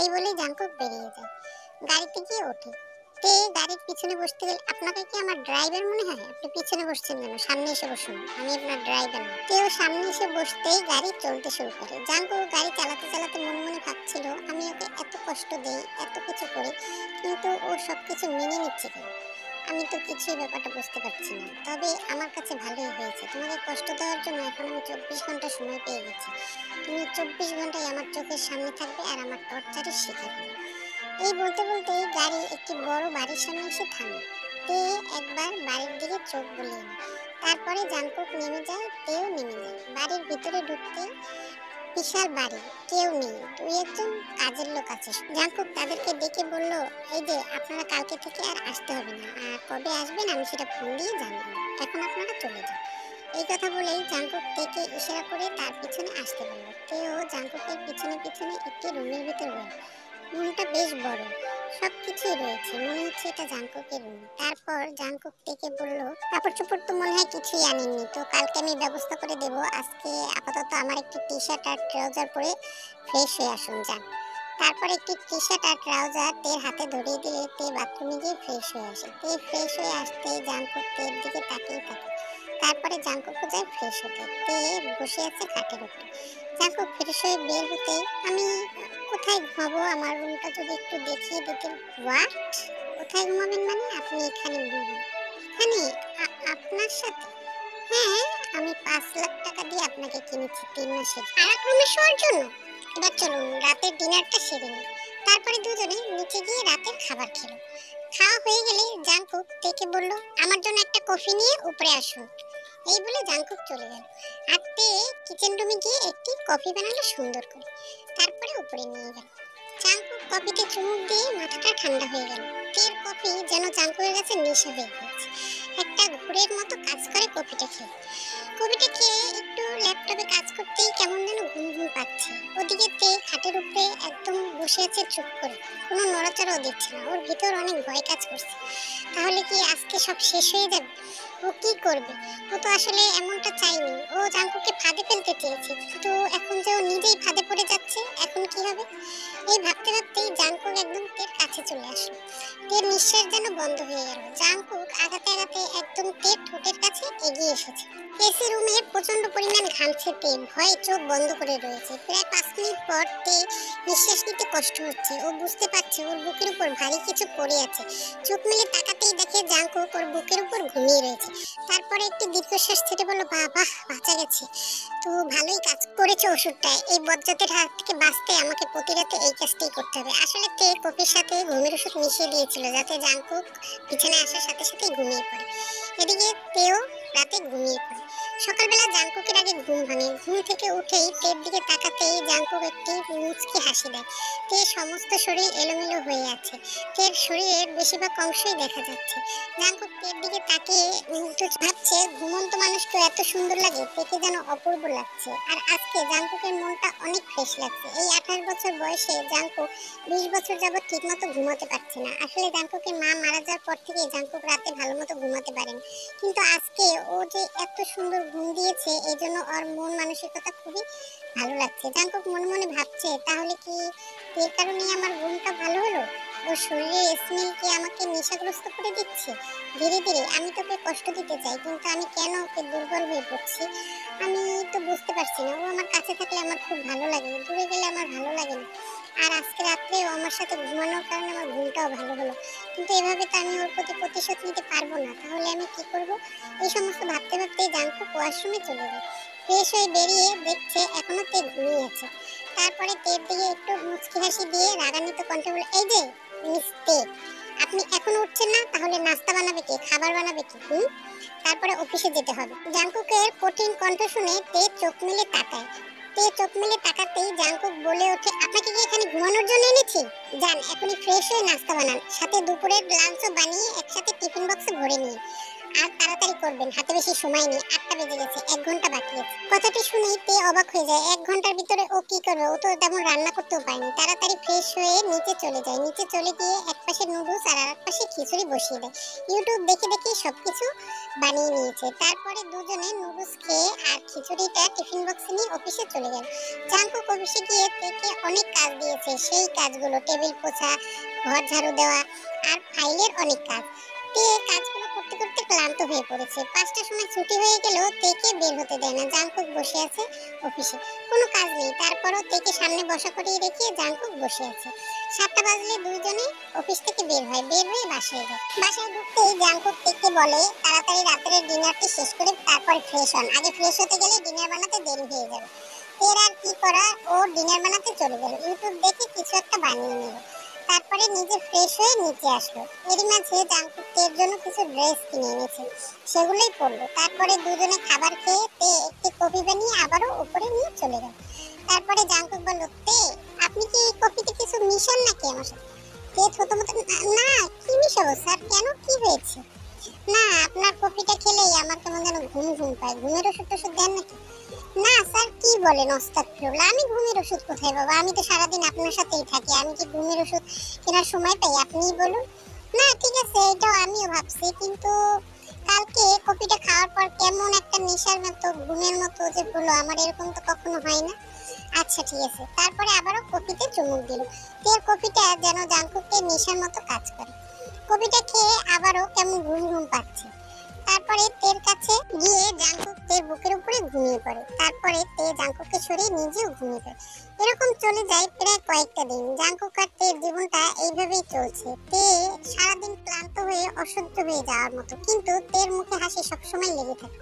এই বলে জাংকুক বেরিয়ে যায়। গাড়িতে গিয়ে ওঠে। তে গাড়ির পিছনে বসতে গেলে, আপনাকে কি আমার ড্রাইভার মনে হয়? আপনি পিছনে বসছেন কেন? সামনে এসে বসুন, আমি আপনার ড্রাইভার না। তেও সামনে এসে বসতেই গাড়ি চলতে শুরু করে। জাঙ্কু গাড়ি চালাতে চালাতে মনে মনে ভাবছিল, আমি ওকে এত কষ্ট দেই, এত কিছু করি, কিন্তু ও সবকিছু মেনে নিচ্ছে কেন? আমি তো কিছুই ব্যাপারটা বুঝতে পারছি না। তবে আমার কাছে ভালোই হয়েছে, তোমাকে কষ্ট দেওয়ার জন্য এখন আমি 24 ঘন্টা সময় পেয়ে গেছি। তুমি 24 ঘন্টাই আমার চোখের সামনে থাকবে আর আমার টর্চারের শিকার হবে। এই বলতে বলতেই গাড়ি একটি বড় বাড়ির সামনে এসে থামে। তে একবার বাড়ির দিকে চোখ বুলিয়ে নেয়। তারপরে জাংকুক নেমে যায়, তেও নেমে যায়। বাড়ির ভিতরে ঢুকতেই বিশাল বাড়ি, কেউ নেই, দুই একজন কাজের লোক আছে। জাংকুক তাদেরকে ডেকে বলল, এই যে আপনারা কালকে থেকে আর আসতে হবে না, আর কবে আসবেন আমি সেটা ফোন দিয়ে জানাবো, এখন আপনারা চলে যান। এই কথা বলেই জাংকুক তেকে ইশারা করে তার পিছনে আসতে বলল। তেও জাংকুকের পিছনে পিছনে একটি রুমের ভিতর গেল। রুমটা বেশ বড়, সবকিছুই রয়েছে, মনে হচ্ছে এটা জাংকুকের রুম। তারপর জাংকুক থেকে বলল, কাপড় চোপড় তো মনে হয় কিছুই আনেননি, তো কালকে আমি ব্যবস্থা করে দেব, আজকে আপাতত আমার একটি টি শার্ট আর ট্রাউজার পরে ফ্রেশ হয়ে আসুন, যান। তারপর একটি টি শার্ট আর ট্রাউজার তের হাতে ধরিয়ে দিলে তে বাথরুমে গিয়ে ফ্রেশ হয়ে আসে। তে ফ্রেশ হয়ে আসতে জাংকুক তের দিকে তাকিয়ে থাকে। তারপরে জাংকুকও যায় ফ্রেশ হতে। তে বসে আছে খাটের উপরে। জাংকুক ফ্রেশ হয়ে বের হতেই, আমি কোথায় ঘুমাবো? আমার রুমটা যদি একটু দেখিয়ে দিতেন। হোয়াট? কোথায় ঘুমাবেন মানে? আপনি এখানে ঘুমাবেন। এখানে? আপনার সাথে? হ্যাঁ, আমি 5 লাখ টাকা দিয়ে আপনাকে কিনেছি 3 মাসের। আর এক রুমে শোয়ার জন্য? এবার চলুন রাতের ডিনারটা সেরে নিই। তারপরে দুজনে নিচে গিয়ে রাতের খাবার খেলো। খাওয়া হয়ে গেলে জাংকুক তেকে বলল, আমার জন্য একটা কফি নিয়ে উপরে আসুন। এই বলে জাংকুক চলে গেল। আর তে কিচেন রুমে গিয়ে একটি কফি বানালো সুন্দর করে, তারপরে উপরে নিয়ে গেল। জাংকুক কফিতে চুমুক দিয়ে মাথাটা ঠান্ডা হয়ে গেল। তের কফি যেন জাংকুকের কাছে নেশা হয়ে গেছে। একটা ঘুরের মতো কাজ করে কফিটা খেয়ে। কফিটা খেয়ে একটু ল্যাপটপে কাজ করতেই কেমন যেন ঘুম ঘুম পাচ্ছে। ওদিকে তে খাটের উপরে একদম বসে আছে চুপ করে, কোনো নড়াচড়াও দিচ্ছে না। ওর ভিতর অনেক ভয় কাজ করছে, তাহলে কি আজকে সব শেষ হয়ে যাবে? ও কি করবে? ও তো আসলে এমনটা চাইনি, ও জাংকুকে ফাঁদে ফেলতে চেয়েছে, কিন্তু এখন যে ও নিজেই ফাঁদে পড়ে যাচ্ছে, এখন কি হবে? এই ভাবতে ভাবতেই জাংকুক একদম তের কাছে চলে আসলো। তের নিঃশ্বাস যেন বন্ধ হয়ে গেল। জাংকুক আগাতে আগাতে একদম তের ঠোঁটের কাছে এগিয়ে এসেছে। এসি রুমে প্রচন্ড পরিমাণ ঘামছে তে, ভয়ে চোখ বন্ধ করে রয়েছে। প্রায় 5 মিনিট পর তে নিঃশ্বাস নিতে কষ্ট হচ্ছে। ও বুঝতে পারছে ওর বুকের উপর ভারী কিছু পড়ে আছে। চোখ মেলে তাকাতেই দেখে জাঙ্কুক ওর বুকের উপর ঘুমিয়ে রয়েছে। তারপরে একটি দীর্ঘশ্বাস ছেড়ে বলল, বাবা বাঁচা গেছে। তো ভালোই কাজ করেছে ওষুধটা। এই বজ্জাতের হাত থেকে বাঁচতে আমাকে প্রতি রাতে এই কাজটাই করতে হবে। আসলে তে কফির সাথে ঘুমের ওষুধ মিশিয়ে দিয়েছিল যাতে জাঙ্কুক বিছানায় আসার সাথে সাথেই ঘুমিয়ে পড়ে। এদিকে তেও রাতে ঘুমিয়ে পড়ে। সকালবেলা জাঙ্কুকের আগে ঘুম ভাঙে। ঘুম থেকে উঠেই তের দিকে তাকাতেই জাঙ্কুক একটি মুচকি হাসি দেয়। তের সমস্ত শরীর এলোমেলো হয়ে আছে। তের শরীরের বেশিরভাগ অংশই দেখা যাচ্ছে। জাঙ্কুক তের দিকে তাকিয়ে ভাবছে ঘুমন্ত মানুষকে এত সুন্দর লাগে, তেকে যেন অপূর্ব লাগছে। আর আজকে জাঙ্কুকের মনটা অনেক ফ্রেশ লাগছে। এই 28 বছর বয়সে জাঙ্কুক 20 বছর যাবত ঠিকমতো ঘুমাতে পারছে না। আসলে জাঙ্কুকের মা মারা যাওয়ার পর থেকে জাঙ্কুক রাতে ভালো মতো ঘুমাতে পারেন, কিন্তু আজকে ও যে এত সুন্দর ঘুম দিয়েছে এই জন্য ওর মন মানসিকতা খুবই ভালো লাগছে। জাঙ্কুক মনে মনে ভাবছে, তাহলে কি এর কারণেই আমার ঘুমটা ভালো হলো? ওর শরীরের স্মেল কি আমাকে নেশাগ্রস্ত করে দিচ্ছে? ধীরে ধীরে আমি তোকে কষ্ট দিতে চাই, কিন্তু আমি কেন ওকে দুর্বল হয়ে পড়ছি আমি তো বুঝতে পারছি না। ও আমার কাছে থাকলে আমার খুব ভালো লাগে, দূরে গেলে আমার ভালো লাগে না। আর আজকে রাত্রে ও আমার সাথে ঘুমানোর কারণে আমার ঘুমটাও ভালো হলো, কিন্তু এভাবে তো আমি ওর প্রতি প্রতিশোধ নিতে পারবো না। তাহলে আমি কি করব? এই সমস্ত ভাবতে ভাবতেই জাঙ্কুক ওয়াশরুমে চলে যায়। ফ্রেশ হয়ে বেরিয়ে দেখছে এখনো তে ঘুমিয়ে আছে। তারপরে তের দিকে একটু মুচকি হাসি দিয়ে রাগান্বিত কণ্ঠে বলে, এই যে মিস তে, আপনি এখনো উঠছেন না? তাহলে নাস্তা বানাবে কে, খাবার বানাবে কে? তারপরে অফিসে যেতে হবে। জাঙ্কুকের কঠিন কণ্ঠ শুনে তে চোখ মেলে তাকায়। তে চোখ মেলে তাকাতেই জাঙ্কুক বলে ওঠে, আপনাকে কি এখানে ঘুমানোর জন্য এনেছি? যান এখনই ফ্রেশ হয়ে নাস্তা বানান, সাথে দুপুরের লাঞ্চও বানিয়ে একসাথে টিফিন বক্সে ভরে নিন। আর তাড়াতাড়ি করবেন, হাতে বেশি সময় নেই, 8টা বেজে গেছে, 1 ঘন্টা বাকি আছে। কথাটি শুনেই তে অবাক হয়ে যায়। 1 ঘন্টার ভিতরে ও কি করবে? ও তো তেমন রান্না করতেও পারেনি। তাড়াতাড়ি ফ্রেশ হয়ে নিচে চলে যায়। নিচে চলে গিয়ে এক পাশে নুডলস আর আরেক পাশে খিচুড়ি বসিয়ে দেয়। ইউটিউব দেখে দেখে সবকিছু বানিয়ে নিয়েছে। তারপরে দুজনে নুডলস খেয়ে আর খিচুড়িটা টিফিন বক্সে নিয়ে অফিসে চলে গেল। জাঙ্কুক অফিসে গিয়ে তেকে অনেক কাজ দিয়েছে। সেই কাজগুলো টেবিল পোছা, ঘর ঝাড়ু দেওয়া আর ফাইলের অনেক কাজ। তে কাজগুলো করতে করতে ক্লান্ত হয়ে পড়েছে। 5টার সময় ছুটি হয়ে গেলেও তেকে বের হতে দেয় না। জাঙ্কুক বসে আছে অফিসে, কোনো কাজ নেই। তারপরও তেকে সামনে বসা করিয়ে রেখে জাঙ্কুক বসে আছে। 7টা বাজলে দুইজনে অফিস থেকে বের হয়। বের হয়ে বাসায় যায়। বাসায় ঢুকতেই জাঙ্কুক তেকে বলে, তাড়াতাড়ি রাতের ডিনারটি শেষ করে তারপর ফ্রেশ হন। আগে ফ্রেশ হতে গেলে ডিনার বানাতে দেরি হয়ে যাবে। তের আর কি করা, ও ডিনার বানাতে চলে গেল। ইউটিউব দেখে কিছু একটা বানিয়ে নিল। তারপরে নিজে ফ্রেশ হয়ে নিচে আসলো। এরই মাঝে জাঙ্কুক তের জন্য কিছু ড্রেস কিনে এনেছে, সেগুলোই পরলো। তারপরে দুজনে খাবার খেয়ে তে একটি কফি বানিয়ে আবারও উপরে নিয়ে চলে গেল। তারপরে জাঙ্কুক বলল, তে আপনি কি এই কফিতে কিছু মিশান নাকি আমার সাথে? তে থতমত, না কি মিশাবো স্যার, কেন কি হয়েছে? না আপনার কফিটা খেলেই আমার কেমন যেন ঘুম ঘুম পায়। ঘুমের ওষুধ টষুধ দেন নাকি? না স্যার কি বলেন, আস্তাগফিরুল্লাহ, আমি ঘুমের ওষুধ কোথায় পাবো? আমি তো সারাদিন আপনার সাথেই থাকি, আমি কি ঘুমের ওষুধ কেনার সময় পাই? আপনিই বলুন। না ঠিক আছে, এটাও আমিও ভাবছি, কিন্তু কালকে কফিটা খাওয়ার পর কেমন একটা নেশার মতো ঘুমের মতো যে হলো, আমার এরকম তো কখনো হয় না। আচ্ছা ঠিক আছে। তারপরে আবারও কফিতে চুমুক দিল। তের কফিটা যেন জাঙ্কুকের নেশার মতো কাজ করে। কফিটা খেয়ে আবারও কেমন ঘুম ঘুম পাচ্ছে। তারপরে তের কাছে গিয়ে জাঙ্কুক তের বুকের উপরে ঘুমিয়ে পড়ে। তারপরে তে জাঙ্কুককে সরিয়ে নিজেও ঘুমিয়ে পড়ে। এরকম চলে যায় প্রায় কয়েকটা দিন। জাঙ্কুক আর তের জীবনটা এইভাবেই চলছে। তে সারাদিন ক্লান্ত হয়ে অসহ্য হয়ে যাওয়ার মতো, কিন্তু তের মুখে হাসি সবসময় লেগে থাকে।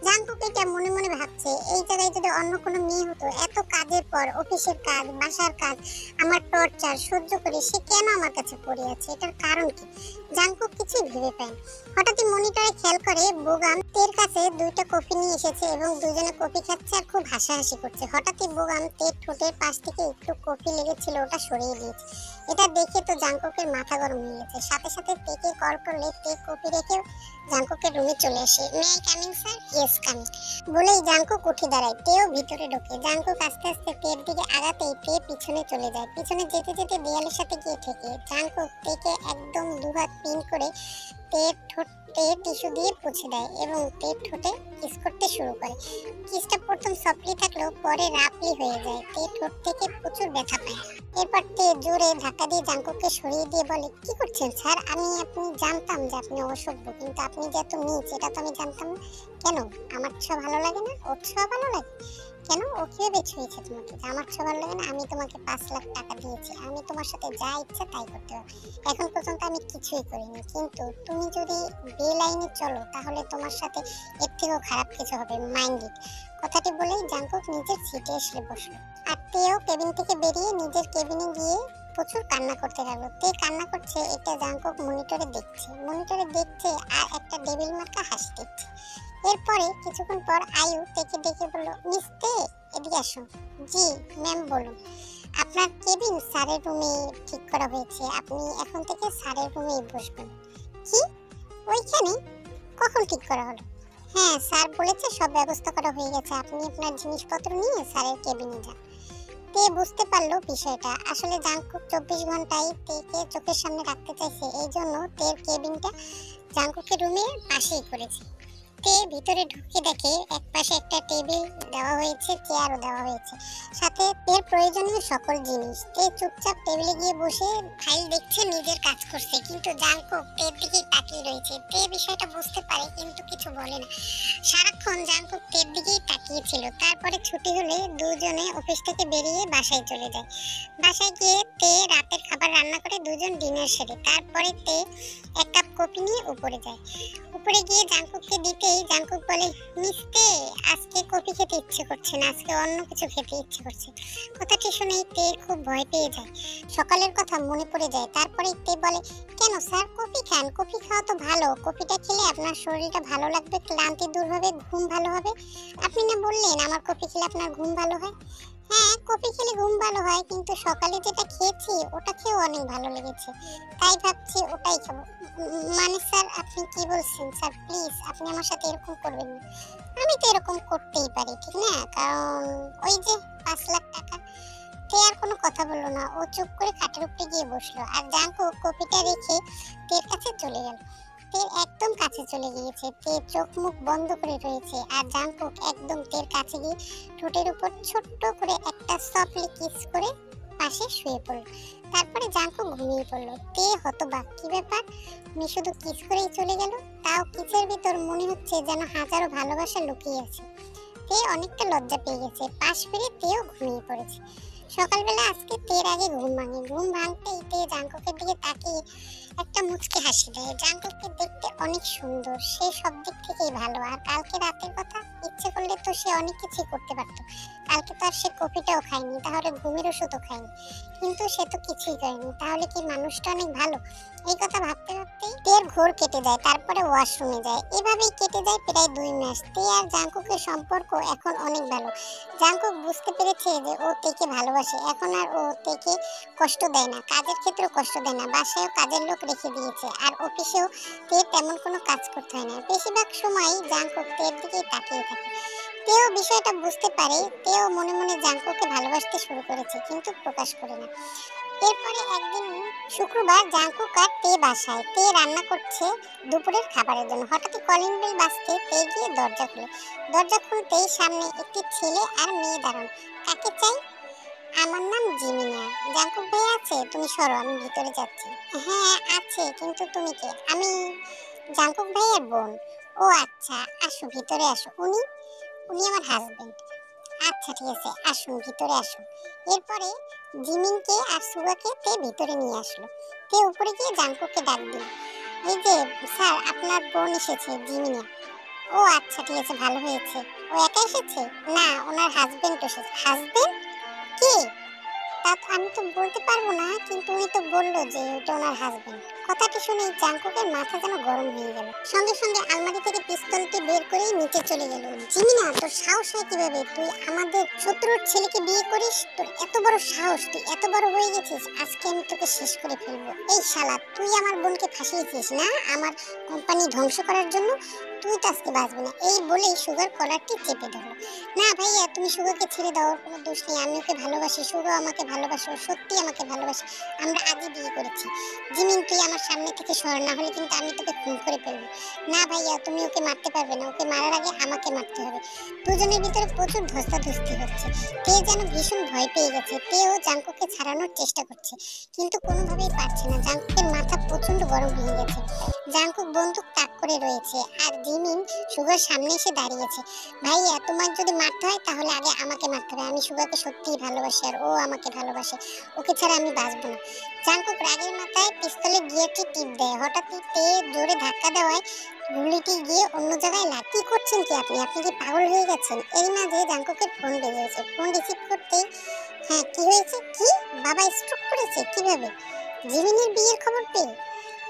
জাঙ্কুক এটা মনে মনে ভাবছে, এই জায়গায় যদি অন্য কোনো মেয়ে হতো, এত কাজের পর অফিসের কাজ, বাসার কাজ, আমার টর্চার সহ্য করে সে কেন আমার কাছে পড়ে আছে? এটার কারণ কি? জাঙ্কুক কিছুই ভেবে পায় না। হঠাৎই মনিটরে খেয়াল করে বোগাম তের কাছে 2টা কফি নিয়ে এসেছে এবং দুজনে কফি খাচ্ছে আর খুব হাসাহাসি করছে। হঠাৎই বোগাম তের ঠোঁটের পাশ থেকে একটু কফি লেগেছিল, ওটা সরিয়ে দিয়েছে। এটা দেখে তো জাঙ্কুকের মাথা গরম হয়ে গেছে। সাথে সাথে তেকে কল করলে তে কফি রেখে জাঙ্কুকের রুমে চলে আসে। May I coming sir? Yes coming বলেই জাঙ্কুক উঠে দাঁড়ায়। তেও ভিতরে ঢোকে। জাঙ্কুক আস্তে আস্তে তের দিকে আগাতেই তে পিছনে চলে যায়। পিছনে যেতে যেতে দেয়ালের সাথে গিয়ে ঠেকে। জাঙ্কুক তেকে একদম দুহাত পিন করে তের ঠোঁটে টিস্যু দিয়ে মুছে দেয় এবং তের ঠোঁটে কিস করতে শুরু করে। কিসটা প্রথম সফটলি থাকলেও পরে রাফলি হয়ে যায়। তে ঠোঁট থেকে প্রচুর ব্যথা পায়। এরপর তে জোরে ধাক্কা দিয়ে জাঙ্কুককে সরিয়ে দিয়ে বলে, কি করছেন স্যার? আপনি জানতাম যে আপনি অসভ্য, কিন্তু আপনি যে এত নীচ এটা তো আমি জানতাম না। কেন আমার ছোঁয়া ভালো লাগে না? ওর ছোঁয়া ভালো লাগে? কেন, ও কিভাবে ছুঁয়েছে তোমাকে? যে আমার ছোঁয়া ভালো লাগে না? আমি তোমাকে 5 লাখ টাকা দিয়েছি, আমি তোমার সাথে যা ইচ্ছা তাই করতে পারবো। এখন পর্যন্ত আমি কিছুই করিনি, কিন্তু তুমি যদি বেলাইনে চলো তাহলে তোমার সাথে এর থেকেও খারাপ কিছু হবে, মাইন্ড ইট। কথাটি বলেই জাংকুক নিজের সিটে এসে বসলো। আর তেও কেবিন থেকে বেরিয়ে নিজের কেবিনে গিয়ে প্রচুর কান্না করতে লাগলো। তে কান্না করছে, এটা জাংকুক মনিটরে দেখছে আর একটা ডেভিল মার্কা হাসি দিচ্ছে। এরপরে কিছুক্ষণ পর আয়ু তেকে ডেকে বলল, মিস তে, এদিকে আসো। জি ম্যাম, বলুন। আপনার কেবিন স্যারের রুমে ঠিক করা হয়েছে, আপনি এখন থেকে স্যারের রুমেই বসবেন। কি, ওইখানে? কখন ঠিক করা হলো? হ্যাঁ, স্যার বলেছে সব ব্যবস্থা করা হয়ে গেছে, আপনি আপনার জিনিসপত্র নিয়ে স্যারের কেবিনে যান। তে বুঝতে পারলো বিষয়টা। আসলে জাংকুক 24 ঘন্টায় তেকে চোখের সামনে রাখতে চাইছে, এই জন্য তের কেবিনটা জাংকুকের রুমের পাশেই করেছে। তে ভিতরে ঢুকে দেখে একপাশে একটা টেবিল দেওয়া হয়েছে, চেয়ারও দেওয়া হয়েছে, সাথে তের প্রয়োজনীয় সকল জিনিস। তে চুপচাপ টেবিলে গিয়ে বসে ফাইল দেখছে, নিজের কাজ করছে, কিন্তু জাংকুক তের দিকেই তাকিয়ে রয়েছে। তে বিষয়টা বুঝতে পারে কিন্তু কিছু বলে না। সারাক্ষণ জাংকুক তের দিকেই তাকিয়েছিল। তারপরে ছুটি হলে দুজনে অফিস থেকে বেরিয়ে বাসায় চলে যায়। বাসায় গিয়ে তে রাতের খাবার রান্না করে দুজন ডিনার সেরে তারপরে তে এক কাপ কফি নিয়ে উপরে যায়। উপরে গিয়ে জাংকুককে দিতেই জাংকুক বলে, মিস তে, আজকে কফি খেতে ইচ্ছে করছে না, আজকে অন্য কিছু খেতে ইচ্ছে করছে। কথাটি শুনেই তে খুব ভয় পেয়ে যায়, সকালের কথা মনে পড়ে যায়। তারপরে তে বলে, কেন স্যার, কফি খান, কফি খাওয়া তো ভালো, কফিটা খেলে আপনার শরীরটা ভালো লাগবে, ক্লান্তি দূর হবে, ঘুম ভালো হবে। আপনি না বললেন আমার কফি খেলে আপনার ঘুম ভালো হয়? হ্যাঁ, কফি খেলে ঘুম ভালো হয়, কিন্তু সকালে যেটা খেয়েছি ওটা খেয়েও অনেক ভালো লেগেছে, তাই ভাবছি ওটাই খাবো। মানে স্যার, আপনি কি বলছেন? স্যার প্লিজ, আপনি আমার সাথে এরকম করবেন না। আমি তো এরকম করতেই পারি, ঠিক না? কারণ ওই যে 5 লাখ টাকা। তে আর কোনো কথা বললো না, ও চুপ করে খাটের উপরে গিয়ে বসলো। আর জাংকুক কফিটা রেখে তের কাছে চলে গেল। তের একদম কাছে চলে গিয়েছে, তে চোখ মুখ বন্ধ করে রয়েছে, আর জাংকুক একদম তের কাছে গিয়ে ঠোঁটের উপর ছোট্ট করে একটা সফটলি কিস করে পাশে শুয়ে পড়ল। তারপরে জাংকুক ঘুমিয়ে পড়ল। তে হতবাক, কি ব্যাপার, উনি শুধু কিস করেই চলে গেল, তাও কিসের ভিতর মনে হচ্ছে যেন হাজারো ভালোবাসা লুকিয়ে আছে। তে অনেকটা লজ্জা পেয়ে গেছে, পাশ ফিরে তেও ঘুমিয়ে পড়েছে। সকালবেলা আজকে তের আগে ঘুম ভাঙে। ঘুম ভাঙতেই তে জাংকুকের দিকে তাকিয়ে একটা মুচকি হাসি দেয়। জাংকুককে দেখতে অনেক সুন্দর, সে সব দিক থেকেই ভালো। আর কালকে রাতের কথা, ইচ্ছে করলে তো সে অনেক কিছুই করতে পারতো। কালকে তো আর সে কফিটাও খায়নি, তাহলে ঘুমের ওষুধও খায়নি, কিন্তু সে তো কিছুই করেনি। তাহলে কি মানুষটা অনেক ভালো? এই কথা ভাবতে ভাবতেই তের ঘোর কেটে যায়। তারপরে ওয়াশরুমে যায়। এভাবেই কেটে যায় প্রায় 2 মাস। তে আর জাংকুকের সম্পর্ক এখন অনেক ভালো। জাংকুক বুঝতে পেরেছে যে ও তেকে ভালোবাসে। এখন আর ও তেকে কষ্ট দেয় না, কাজের ক্ষেত্রেও কষ্ট দেয় না, বাসায়ও কাজের লোক রেখে দিয়েছে, আর অফিসেও তে তেমন কোনো কাজ করতে হয় না। বেশিরভাগ সময়ই জাংকুক তের দিকেই তাকিয়ে থাকে। তেও বিষয়টা বুঝতে পারে। তেও মনে মনে জাংকুককে ভালোবাসতে শুরু করেছে, কিন্তু প্রকাশ করে না। এরপরে একদিন শুক্রবার, জাংকুক আর তে বাসায়। তে রান্না করছে দুপুরের খাবারের জন্য। হঠাৎই কলিং বেল বাজতে তে গিয়ে দরজা খুলে। দরজা খুলতেই সামনে একটি ছেলে আর মেয়ে দাঁড়ানো। কাকে চাই? আমার নাম জিমিনা। জাংকুক ভাই আছে? তুমি সরো, আমি ভিতরে যাচ্ছি। হ্যাঁ আছে, কিন্তু তুমি কে? আমি জাংকুক ভাইয়ের বোন। ও আচ্ছা, আসো ভিতরে আসো। উনি উনি আমার হাজবেন্ড। আচ্ছা ঠিক আছে, আসুন ভিতরে আসুন। এরপরে জিমিনকে আর সুগাকে তে ভিতরে নিয়ে আসলো। তে উপরে গিয়ে জাংকুককে ডাক দিল, এই যে স্যার, আপনার বোন এসেছে, জিমিনা। ও আচ্ছা ঠিক আছে, ভালো হয়েছে। ও একা এসেছে? না, ওনার হাজবেন্ড এসেছে। হাজবেন্ড? কে? তা তো আমি তো বলতে পারবো না, কিন্তু উনি তো বললো যে এটা ওনার হাজবেন্ড। কথাটি শুনে জাংকুকের মাথা যেন গরম হয়ে গেল। সঙ্গে সঙ্গে আলমারি থেকে পিস্তলটি বের করেই নিচে চলে গেল। জিমিনা, তোর সাহস হয় কিভাবে? তুই আমাদের শত্রুর ছেলেকে বিয়ে করিস? তোর এত বড় সাহস, তুই এত বড় হয়ে গেছিস, আজকে আমি তোকে শেষ করে ফেলবো। এই শালা, তুই আমার বোনকে ফাঁসিয়েছিস না আমার কোম্পানি ধ্বংস করার জন্য? তুই তো আজকে বাঁচবি না। এই বলেই সুগার কলারটি চেপে ধরলো। না ভাইয়া, তুমি সুগাকে ছেড়ে দাও, ওর কোনো দোষ নেই, আমি ওকে ভালোবাসি, সুগা আমাকে ভালোবাসে, ও সত্যি আমাকে ভালোবাসে, আমরা আজই বিয়ে করেছি। জিমিন, তুই আমার সামনে থেকে সর, না হলে কিন্তু আমি তোকে খুন করে ফেলবো। না ভাইয়া, তুমি ওকে মারতে পারবে না, ওকে মারার আগে আমাকে মারতে হবে। দুজনের ভিতরে প্রচুর ধস্তাধস্তি হচ্ছে। তে যেন ভীষণ ভয় পেয়ে গেছে। তেও জাংকুককে ছাড়ানোর চেষ্টা করছে, কিন্তু কোনোভাবেই পারছে না। জাংকুকের মাথা প্রচন্ড গরম হয়ে গেছে। জাংকুক বন্দুক তাক করে রয়েছে আর জিমিন সুগার সামনে এসে দাঁড়িয়েছে। ভাইয়া তোমার যদি মারতে হয় তাহলে আগে আমাকে মারতে হবে, আমি সুগাকে সত্যিই ভালোবাসি আর ও আমাকে ভালোবাসে, ওকে ছাড়া আমি বাঁচবো না। জাংকুক রাগের মাথায় পিস্তলের গিয়ারটি টিপ দেয়, হঠাৎই তে জোরে ধাক্কা দেওয়ায় গুলিটি গিয়ে অন্য জায়গায় লাগে। কি করছেন কি আপনি, আপনি কি পাগল হয়ে গেছেন? এই মাঝে জাংকুকের ফোন বেজেছে, ফোন রিসিভ করতেই, হ্যাঁ কি হয়েছে? কি বাবা স্ট্রোক করেছে? কিভাবে? জিমিনের বিয়ের খবর পেয়ে?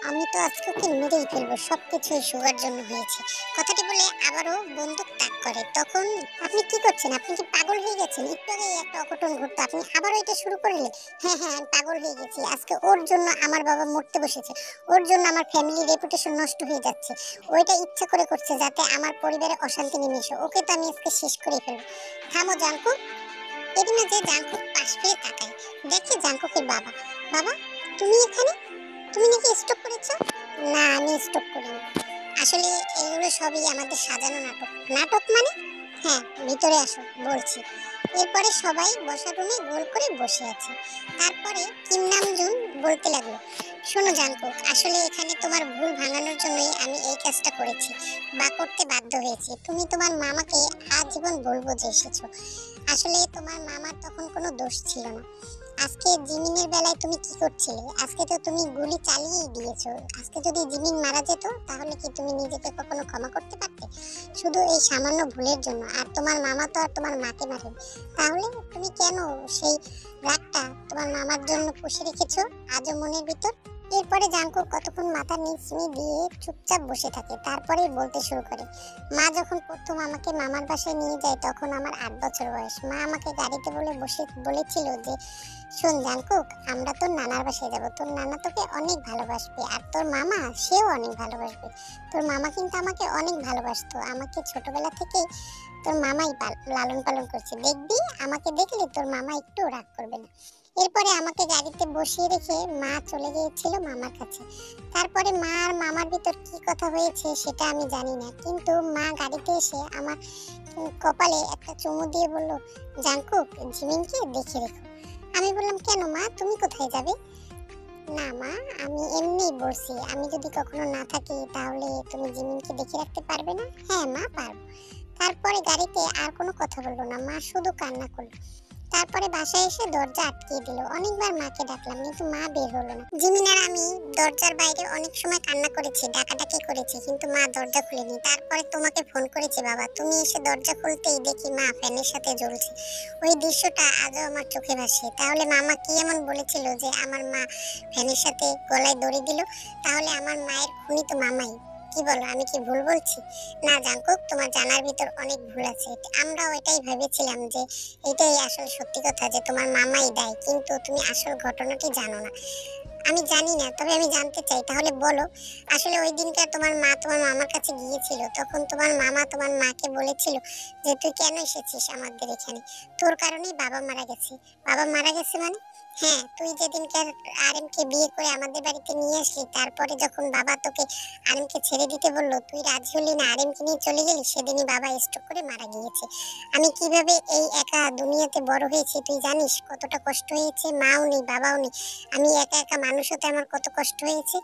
আমি তো আজকে ওকে মেরেই ফেলবো, সবকিছু এই সুগার জন্য হয়েছে। কথাটি বলে আবারও বন্দুক তাক করে। তখন আপনি কি করছেন? আপনি কি পাগল হয়ে গেছেন? একটু আগে একটা অঘটন ঘটতো, আপনি আবারও এটা শুরু করলেন? হ্যাঁ হ্যাঁ আমি পাগল হয়ে গেছি, আজকে ওর জন্য আমার বাবা মরতে বসেছে, ওর জন্য আমার ফ্যামিলির রেপুটেশন নষ্ট হয়ে যাচ্ছে। ওইটা ইচ্ছা করে করছে যাতে আমার পরিবারে অশান্তি নেমে আসে, ওকে তো আমি আজকে শেষ করে ফেলবো। থামো জাংকুক। এরই মাঝে জাংকুক পাশ ফিরে তাকায়, দেখে জাংকুকের বাবা। বাবা তুমি এখানে? তুমি নাকি স্টক করেছো? না আমি স্টক করিনি, আসলে এগুলো সবই আমাদের সাজানো নাটক। নাটক মানে? হ্যাঁ ভিতরে আসো বলছি। এরপরে সবাই বসার রুমে গোল করে বসে আছে। তারপরে কিম নামজুন বলতে লাগলো, শোনো জাংকুক, আসলে এখানে তোমার ভুল ভাঙানোর জন্যই আমি এই কাজটা করেছি বা করতে বাধ্য হয়েছি। তুমি তোমার মামাকে আজীবন বলবো যে এসেছো, আসলে তোমার মামার তখন কোনো দোষ ছিল না। আজকে জিমিনের বেলায় তুমি কি করছিলে? আজকে তো তুমি গুলি চালিয়েই দিয়েছো। আজকে যদি জিমিন মারা যেত তাহলে কি তুমি নিজেকে কখনো ক্ষমা করতে পারতে? শুধু এই সামান্য ভুলের জন্য। আর তোমার মামা তো আর তোমার মাকে মারেনি, তাহলে তুমি কেন সেই রাগটা তোমার মামার জন্য পুষে রেখেছো আজও মনের ভিতর? এরপরে জাংকুক কতক্ষণ মাথা নিচড়ি দিয়ে চুপচাপ বসে থাকে, তারপরেই বলতে শুরু করে, মা যখন প্রথম আমাকে মামার বাসায় নিয়ে যায় তখন আমার 8 বছর বয়স। মা আমাকে গাড়িতে বলেছিল যে শোন জাংকুক, আমরা তোর নানার বাসায় যাব, তোর নানা তোকে অনেক ভালোবাসবে আর তোর মামা সেও অনেক ভালোবাসবে। তোর মামা কিন্তু আমাকে অনেক ভালোবাসতো, আমাকে ছোটবেলা থেকে তোর মামাই লালন পালন করছে, দেখবি আমাকে দেখলে তোর মামা একটু রাগ করবে না। এরপরে আমাকে গাড়িতে বসিয়ে রেখে মা চলে গিয়েছিল মামার কাছে। তারপরে মা আর মামার ভিতর কি কথা হয়েছে সেটা আমি জানি না, কিন্তু মা গাড়িতে এসে আমার কপালে একটা চুমু দিয়ে বলল, জাংকুক জিমিনকে দেখে রেখো। আমি বললাম, কেন মা, তুমি কোথায় যাবে? না মা, আমি এমনিই বলছি, আমি যদি কখনো না থাকি তাহলে তুমি জিমিনকে দেখে রাখতে পারবে না? হ্যাঁ মা পারবো। তারপরে গাড়িতে আর কোনো কথা বললো না, মা শুধু কান্না করলো। তারপরে বাসায় এসে দরজা আটকিয়ে দিল, অনেকবার মাকে ডাকলাম কিন্তু মা বের হলো না। জিমিন আর আমি দরজার বাইরে অনেক সময় কান্না করেছি, ডাকাডাকি করেছি, কিন্তু মা দরজা খুলেনি। তারপরে তোমাকে ফোন করেছি বাবা, তুমি এসে দরজা খুলতেই দেখি মা ফ্যানের সাথে জ্বলছে। ওই দৃশ্যটা আজও আমার চোখে ভাসে। তাহলে মামা কি এমন বলেছিল যে আমার মা ফ্যানের সাথে গলায় দড়ি দিল? তাহলে আমার মায়ের খুনি তো মামাই। কি বলো, আমি কি ভুল বলছি? না জাংকুক, তোমার জানার ভিতর অনেক ভুল আছে। আমরাও এটাই ভেবেছিলাম যে এটাই আসল সত্যি কথা, যে তোমার মামাই দায়ী, কিন্তু তুমি আসল ঘটনাটি জানো না। আমি জানি না, তবে আমি জানতে চাই, তাহলে বলো। আসলে ওই দিনকার তোমার মা তোমার মামার কাছে গিয়েছিল, তখন তোমার মামা তোমার মাকে বলেছিল যে তুই কেন এসেছিস আমাদের এখানে, তোর কারণেই বাবা মারা গেছে। বাবা মারা গেছে মানে? হ্যাঁ, তুই যেদিনকার আরেমকে বিয়ে করে আমাদের বাড়িতে নিয়ে আসলি, তারপরে যখন বাবা তোকে আরেমকে ছেড়ে দিতে বললো, তুই রাজি হলি না, আরেমকে নিয়ে চলে গেলি, সেদিনই বাবা স্ট্রোক করে মারা গিয়েছে। আমি কিভাবে এই একা দুনিয়াতে বড় হয়েছি তুই জানিস? কতটা কষ্ট হয়েছে, মাও নেই বাবাও নেই, আমি একা একা মানুষ হতে আমার কত কষ্ট হয়েছে।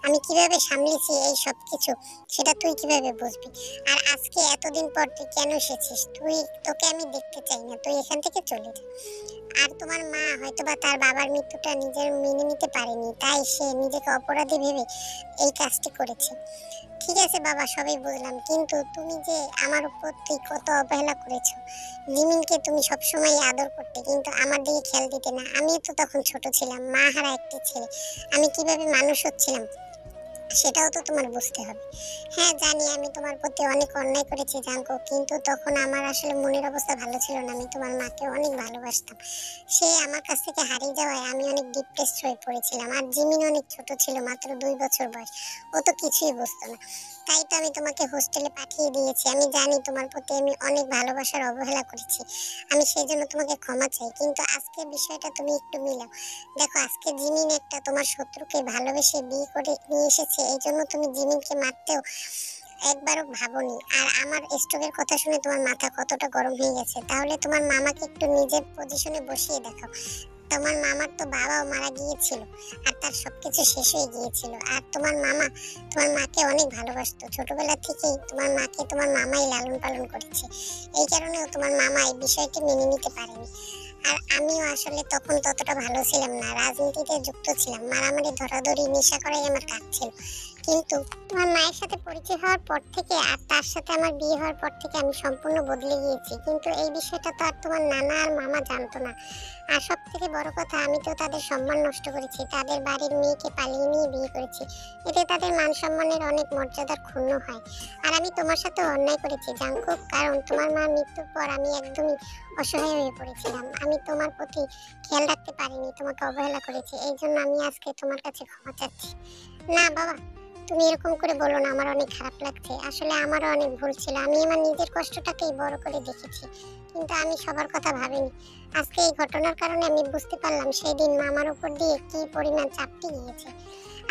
আমি কিভাবে সামলেছি এই সব কিছু সেটা তুই কিভাবে বুঝবি? আর আজকে এতদিন পর তুই কেন এসেছিস? তোকে আমি দেখতে চাই না, তুই এখান থেকে চলে যা। আর তোমার মা হয়তোবা তার বাবার মৃত্যুটা নিজের মেনে নিতে পারেনি, তাই সে নিজেকে অপরাধী ভেবে এই কাজটি করেছে। ঠিক আছে বাবা, সবই বুঝলাম, কিন্তু তুমি যে আমার উপর তুই কত অবহেলা করেছো। জিমিনকে তুমি সবসময় আদর করতে, কিন্তু আমার দিকে খেয়াল দিতে না। আমিও তো তখন ছোট ছিলাম, মা হারা একটি ছেলে, আমি কিভাবে মানুষ হচ্ছিলাম সেটাও তো তোমার বুঝতে হবে। হ্যাঁ জানি আমি তোমার প্রতি অনেক অন্যায় করেছি জাঙ্কু, কিন্তু তখন আমার আসলে মনের অবস্থা ভালো ছিল না। আমি তোমার মাকে অনেক ভালোবাসতাম, সে আমার কাছ থেকে হারিয়ে যাওয়ায় আমি অনেক ডিপ্রেসড হয়ে পড়েছিলাম। আর জিমিন অনেক ছোট ছিল, মাত্র 2 বছর বয়স, ও তো কিছুই বুঝতো না। তাই তো আমি তোমাকে হোস্টেলে পাঠিয়ে দিয়েছি। আমি জানি তোমার প্রতি আমি অনেক ভালোবাসার অবহেলা করেছি, আমি সেই জন্য তোমাকে ক্ষমা চাই। কিন্তু আজকে বিষয়টা তুমি একটু মিলাও। দেখো আজকে জিমিন একটা তোমার শত্রুকে ভালোবেসে বিয়ে করে নিয়ে এসেছে, এই জন্য তুমি জিমিনকে মারতেও একবারও ভাবোনি। আর আমার স্ট্রোকের কথা শুনে তোমার মাথা কতটা গরম হয়ে গেছে। তাহলে তোমার মামাকে একটু নিজের পজিশনে বসিয়ে দেখাও, তোমার মামার তো বাবাও মারা গিয়েছিল, আর তার সবকিছু শেষ হয়ে গিয়েছিল। আর তোমার মামা তোমার মাকে অনেক ভালোবাসতো, ছোটবেলা থেকেই তোমার মাকে তোমার মামাই লালন পালন করেছে। এই কারণেও তোমার মামা এই বিষয়টি মেনে নিতে পারেনি। আর আমিও আসলে তখন ততটা ভালো ছিলাম না, রাজনীতিতে যুক্ত ছিলাম, মারামারি ধরাধরি নেশা করাই আমার কাজ ছিল। কিন্তু তোমার মায়ের সাথে পরিচয় হওয়ার পর থেকে আর তার সাথে আমার বিয়ে হওয়ার পর থেকে আমি সম্পূর্ণ বদলে গিয়েছি। কিন্তু এই বিষয়টা তো আর তোমার নানা আর মামা জানতো না। আর সব থেকে বড় কথা, আমি তো তাদের সম্মান নষ্ট করেছি, তাদের বাড়ির মেয়েকে পালিয়ে নিয়ে বিয়ে করেছি। এতে তাদের মান সম্মানের অনেক মর্যাদার ক্ষুণ্ণ হয়। আর আমি তোমার সাথে অন্যায় করেছি জাঙ্কুক, কারণ তোমার মার মৃত্যুর পর আমি একদমই অসহায় হয়ে পড়েছিলাম। আমি তোমার প্রতি খেয়াল রাখতে পারিনি, তোমাকে অবহেলা করেছি। এই জন্য আমি আজকে তোমার কাছে ক্ষমা চাচ্ছি। না বাবা, তুমি এরকম করে বলো না, আমার অনেক খারাপ লাগছে। আসলে আমারও অনেক ভুল ছিল, আমি আমার নিজের কষ্টটাকেই বড় করে দেখেছি, কিন্তু আমি সবার কথা ভাবিনি। আজকে এই ঘটনার কারণে আমি বুঝতে পারলাম সেই দিন মামার উপর দিয়ে কি পরিমাণ চাপটি গিয়েছে।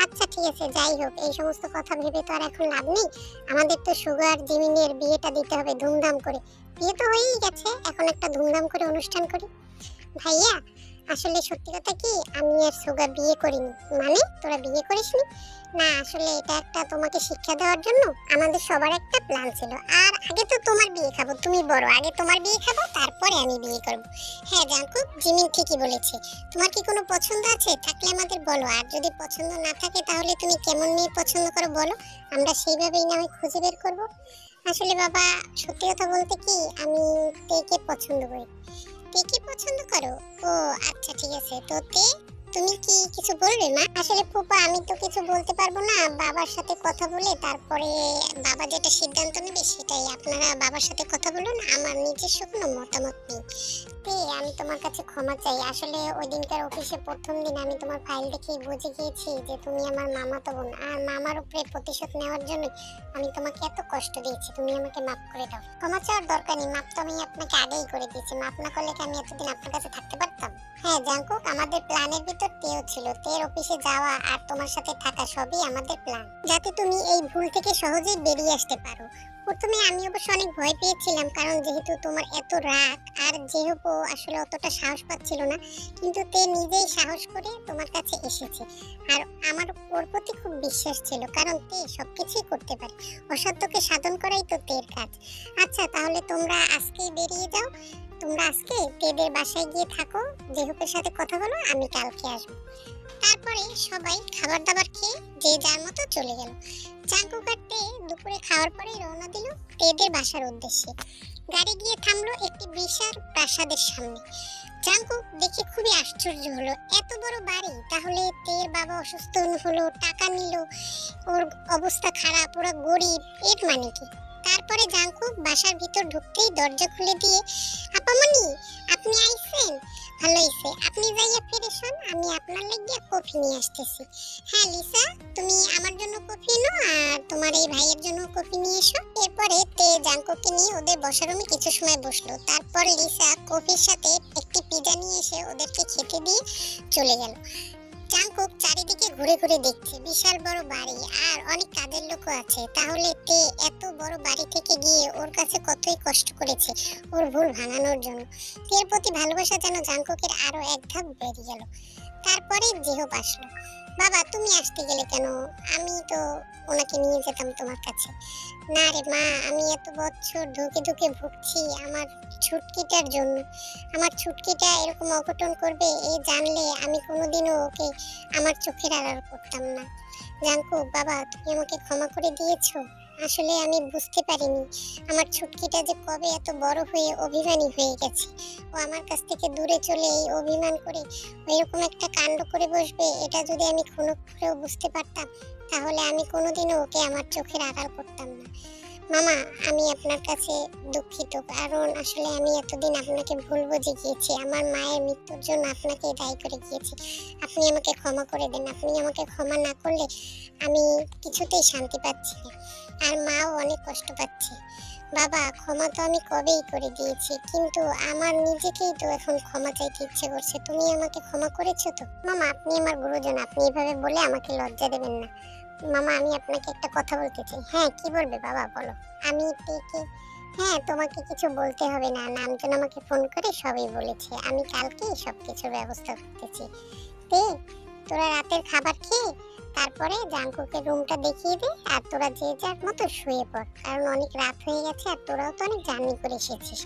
আচ্ছা ঠিক আছে, যাই হোক, এই সমস্ত কথা ভেবে তো আর এখন লাভ নেই। আমাদের তো সুগার জিমিনের বিয়েটা দিতে হবে ধুমধাম করে। বিয়ে তো হয়েই গেছে, এখন একটা ধুমধাম করে অনুষ্ঠান করি। ভাইয়া, আসলে সত্যি কথা কি, আমি আর সুগা বিয়ে করিনি। মানে তোরা বিয়ে করিসনি? না, আসলে এটা একটা তোমাকে শিক্ষা দেওয়ার জন্য আমাদের সবার একটা প্ল্যান ছিল। আর আগে তো তোমার বিয়ে খাবো, তুমি বড়, আগে তোমার বিয়ে খাবো, তারপরে আমি বিয়ে করব। হ্যাঁ জাঙ্কুক, জিমিন ঠিকই বলেছে। তোমার কি কোনো পছন্দ আছে? থাকলে আমাদের বলো, আর যদি পছন্দ না থাকে তাহলে তুমি কেমন মেয়ে পছন্দ করো বলো, আমরা সেইভাবেই না হয় খুঁজে বের করব। আসলে বাবা, সত্যি কথা বলতে কি, আমি তেকে পছন্দ করি। কি পছন্দ করো? ও আচ্ছা ঠিক আছে, তো তুমি কি কিছু বলবে মা? আসলে ফুপা, আমি তো কিছু বলতে পারবো না। বাবার সাথে কথা বলে তারপরে বাবা যেটা সিদ্ধান্ত নেবে সেটাই। আপনারা বাবার সাথে কথা বলুন, আমার নিজস্ব কোনো মতামত নেই। আমি তোমার কাছে ক্ষমা চাই। আসলে ওই দিনকার অফিসে প্রথম দিন আমি তোমার ফাইল দেখেই বুঝে গিয়েছি যে তুমি আমার মামাতো বোন, আর মামার উপরে প্রতিশোধ নেওয়ার জন্য আমি তোমাকে এত কষ্ট দিয়েছি। তুমি আমাকে মাফ করে দাও। ক্ষমা চাওয়ার দরকার নেই, মাফ তো আমি আপনাকে আগেই করে দিয়েছি। মাফ না করলে কি আমি এতদিন আপনার কাছে থাকতে পারতাম? হ্যাঁ জাঙ্কুক, আমাদের প্ল্যানের ভিতর তেও ছিল। তের অফিসে যাওয়া আর তোমার সাথে থাকা সবই আমাদের প্ল্যান, যাতে তুমি এই ভুল থেকে সহজেই বেরিয়ে আসতে পারো। প্রথমে আমি অবশ্য অনেক ভয় পেয়েছিলাম, কারণ যেহেতু তোমার এত রাগ, আর যেহেতু আসলে অতটা সাহস পাচ্ছিল না, কিন্তু তে নিজেই সাহস করে তোমার কাছে এসেছে। আর আমার ওর প্রতি খুব বিশ্বাস ছিল, কারণ তে সবকিছুই করতে পারে। অসাধ্যকে সাধন করাই তো তের কাজ। আচ্ছা তাহলে তোমরা আজকেই বেরিয়ে যাও। তোমরা আজকে তেদের বাসায় গিয়ে থাকো, জেহুকের সাথে কথা বলো, আমি কালকে আসবো। তারপরে সবাই খাবার দাবার খেয়ে যে যার মতো চলে গেল। জাঙ্কুক আর তে দুপুরে খাওয়ার পরে রওনা দিল তেদের বাসার উদ্দেশ্যে। গাড়ি গিয়ে থামলো একটি বিশাল প্রাসাদের সামনে। জাঙ্কুক দেখে খুবই আশ্চর্য হলো, এত বড় বাড়ি, তাহলে তের বাবা অসুস্থ হলো, টাকা নিল, ওর অবস্থা খারাপ, ওরা গরিব, এর মানে কি? তারপরে জাঙ্কুক বাসার ভিতর ঢুকতেই দরজা খুলে দিয়ে, আপামনি আপনি আইছেন, ভালো হইছে, আপনি যাইয়া ফ্রেশ হন, আমি আপনার লাগিয়া কফি নিয়ে আসতেছি। হ্যাঁ লিসা, তুমি আমার জন্য কফি এনো, আর তোমার এই ভাইয়ের জন্য কফি নিয়ে এসো। এরপরে তে জাঙ্কুককে নিয়ে ওদের বসার রুমে কিছু সময় বসলো। তারপর লিসা কফির সাথে একটি পিজা নিয়ে এসে ওদেরকে খেতে দিয়ে চলে গেল। জাঙ্কুক চারিদিকে ঘুরে ঘুরে দেখছে, বিশাল বড় বাড়ি আর অনেক কাজের লোকও আছে। তাহলে তে এত বড় বাড়ি থেকে গিয়ে ওর কাছে কতই কষ্ট করেছে ওর ভুল ভাঙানোর জন্য। তের প্রতি ভালোবাসা যেন জাঙ্কুকের আরো এক ধাপ বেড়ে গেল। তারপরে জেহব আসলো। বাবা, তুমি আসতে গেলে কেন? আমি তো ওনাকে নিয়ে যেতাম তোমার কাছে। না রে মা, আমি এত বছর ধুকে ধুকে ভুগছি আমার ছুটকিটার জন্য। আমার ছুটকিটা এরকম অঘটন করবে এই জানলে আমি কোনোদিনও ওকে আমার চোখের আড়াল করতাম না। জাঙ্কুক বাবা, তুমি আমাকে ক্ষমা করে দিয়েছো। আসলে আমি বুঝতে পারিনি আমার ছুটকিটা যে কবে এত বড় হয়ে অভিমানী হয়ে গেছে। ও আমার কাছ থেকে দূরে চলে এই অভিমান করে এরকম একটা কাণ্ড করে বসবে, এটা যদি আমি কোনো করেও বুঝতে পারতাম তাহলে আমি কোনোদিনও ওকে আমার চোখের আড়াল করতাম না। মামা, আমি আপনার কাছে দুঃখিত, কারণ আসলে আমি এতদিন আপনাকে ভুল বুঝে গিয়েছি। আমার মায়ের মৃত্যুর জন্য আপনাকে দায়ী করে গিয়েছি। আপনি আমাকে ক্ষমা করে দেন। আপনি আমাকে ক্ষমা না করলে আমি কিছুতেই শান্তি পাচ্ছি না, আর মাও অনেক কষ্ট পাচ্ছে। বাবা, ক্ষমা তো আমি কবেই করে দিয়েছি, কিন্তু আমার নিজেকেই তো এখন ক্ষমা চাইতে ইচ্ছে করছে। তুমি আমাকে ক্ষমা করেছো তো? মামা, আপনি আমার গুরুজন, আপনি এভাবে বলে আমাকে লজ্জা দেবেন না। মামা, আমি আপনাকে একটা কথা বলতে চাই। হ্যাঁ, কি বলবে বাবা, বলো। আমি তেকে হ্যাঁ, তোমাকে কিছু বলতে হবে না, নামজন আমাকে ফোন করে সবই বলেছে, আমি কালকেই সবকিছুর ব্যবস্থা করতেছি। তে তোরা রাতের খাবার খেয়ে তারপরে জাঙ্কুকের রুমটা দেখিয়ে দে, আর তোরা যে যার মতো শুয়ে পড়, কারণ অনেক রাত হয়ে গেছে আর তোরাও তো অনেক জার্নি করে এসেছিস।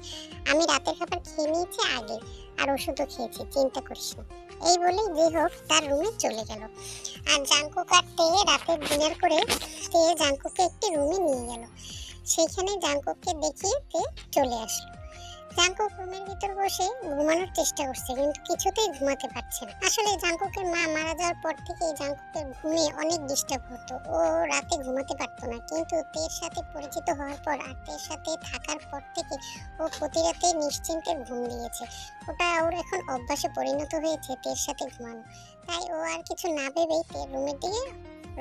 আমি রাতের খাবার খেয়ে নিয়েছি আগে, আর ওষুধও খেয়েছি, চিন্তা করিস না। এই বলেই যে হোক তার রুমে চলে গেল। আর জাঙ্কুক আর তে রাতের ডিনার করে তে জাঙ্কুককে একটি রুমে নিয়ে গেল। সেখানে জাঙ্কুককে দেখিয়ে তে চলে আসলো। জাঙ্কুক রুমের ভিতর বসে ঘুমানোর চেষ্টা করছে, কিন্তু কিছুতেই ঘুমাতে পারছে না। আসলে জাঙ্কুকের মা মারা যাওয়ার পর থেকে জাঙ্কুকের ঘুমে অনেক ডিস্টার্ব হতো, ও রাতে ঘুমাতে পারতো না। কিন্তু তের সাথে পরিচিত হওয়ার পর আর তের সাথে থাকার পর থেকে ও প্রতি রাতে নিশ্চিন্তে ঘুম দিয়েছে। ওটা ওর এখন অভ্যাসে পরিণত হয়েছে তের সাথে ঘুমানো। তাই ও আর কিছু না ভেবেই তের রুমের দিকে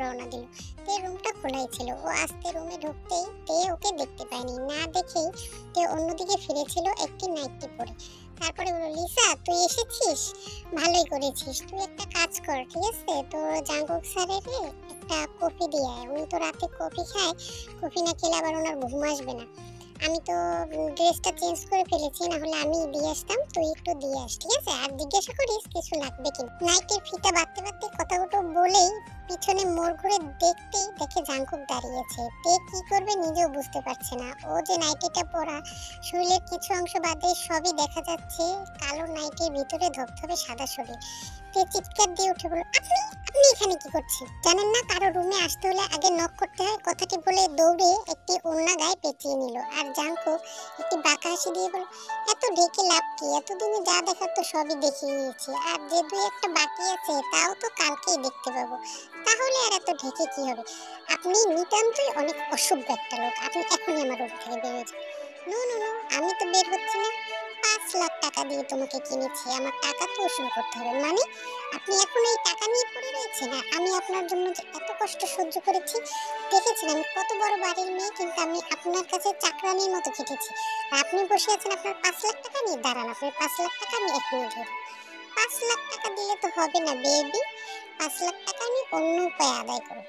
রওনা দিল। তে রুমটা খোলাই ছিল, ও আস্তে রুমে ঢুকতেই তে ওকে দেখতে পায়নি, না দেখেই তে অন্যদিকে ফিরেছিল একটি নাইটি পরে। তারপরে বলল, লিসা তুই এসেছিস, ভালোই করেছিস। তুই একটা কাজ কর, ঠিক আছে, তোর জাঙ্কুক স্যারের একটা কফি দিয়ে আয়। উনি তো রাতে কফি খায়, কফি না খেলে আবার ওনার ঘুম আসবে না। আমি তো ড্রেসটা চেঞ্জ করে ফেলেছি, না হলে আমি দিয়ে আসতাম, তুই একটু দিয়ে আস, ঠিক আছে। আর জিজ্ঞাসা করিস কিছু লাগবে কিনা। নাইটির ফিতা বাঁধতে বাঁধতে কথাগুলো বলেই পিছনে মোড় ঘুরে দেখতেই দেখে জাঙ্কুক দাঁড়িয়েছে। তে কি করবে নিজেও বুঝতে পারছে না। ও যে নাইটিটা পরা, শরীরের কিছু অংশ বাদে সবই দেখা যাচ্ছে, কালো নাইটির ভিতরে ধবধবে সাদা শরীর। তে চিৎকার দিয়ে উঠে বলল, আপনি আপনি এখানে কি করছেন? জানেন না কারো রুমে আসতে হলে আগে নক করতে হয়? কথাটি বলে দৌড়ে একটি ওড়না গায়ে পেঁচিয়ে নিল। আর জাঙ্কুক একটি বাঁকা হাসি দিয়ে বলল, এত ঢেকে লাভ কি, এতদিনে যা দেখার তো সবই দেখে নিয়েছি, আর যে দুই একটা বাকি আছে তাও তো কালকেই দেখতে পাবো, তাহলে আর এত ঢেকে কি হবে? আপনি নিতান্তই অনেক অসভ্য একটা লোক, আপনি এখনই আমার রুম থেকে বের হয়ে যান। নো নো নো, আমি তো বের হচ্ছি না। 5 লাখ টাকা দিয়ে তোমাকে কিনেছি, আমার টাকা তো উসুল করতে হবে। মানে আপনি এখন এই টাকা নিয়ে পড়ে রয়েছেন? আর আমি আপনার জন্য যে এত কষ্ট সহ্য করেছি, দেখেছেন আমি কত বড় বাড়ির মেয়ে, কিন্তু আমি আপনার কাছে চাকরানির মতো খেটেছি, আর আপনি বসে আছেন আপনার 5 লাখ টাকা নিয়ে। দাঁড়ান, আপনার 5 লাখ টাকা আমি এখনই দেবো। 5 লাখ টাকা দিলে তো হবে না বেবি, 5 লাখ টাকা আমি অন্য উপায়ে আদায় করব।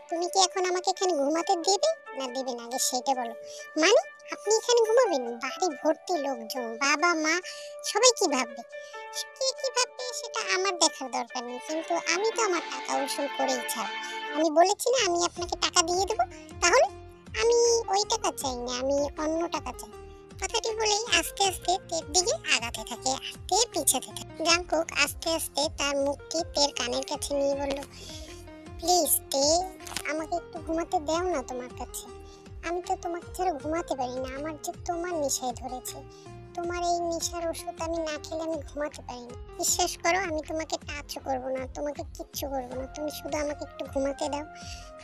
তুমি কি এখন আমাকে এখানে ঘুমাতে দেবে না দেবে না, আগে সেটা বলো। মানে আপনি এখানে ঘুমাবেন? বাড়ি ভর্তি লোকজন, বাবা মা, সবাই কি ভাববে? কে কি ভাববে সেটা আমার দেখার দরকার নেই, কিন্তু আমি তো আমার টাকা উসুল করেই ছাড়ব। আমি বলেছি না আমি আপনাকে টাকা দিয়ে দেবো, তাহলে আমি ওই টাকা চাই না, আমি অন্য টাকা চাই। কথাটি বলেই আস্তে আস্তে তের দিকে আগাতে থাকে, আর তে পিছাতে থাকে। জাঙ্কুক আস্তে আস্তে তার মুখটি তের কানের কাছে নিয়ে বলল, প্লিজ তে, আমাকে একটু ঘুমাতে দাও না তোমার কাছে। আমি তো তোমাকে ছাড়া ঘুমাতে পারি না, আমার যে তোমার নেশায় ধরেছে। তোমার এই নেশার ওষুধ আমি না খেলে আমি ঘুমাতে পারি না। বিশ্বাস করো, আমি তোমাকে টাচও করবো না, তোমাকে কিচ্ছু করবো না, তুমি শুধু আমাকে একটু ঘুমাতে দাও।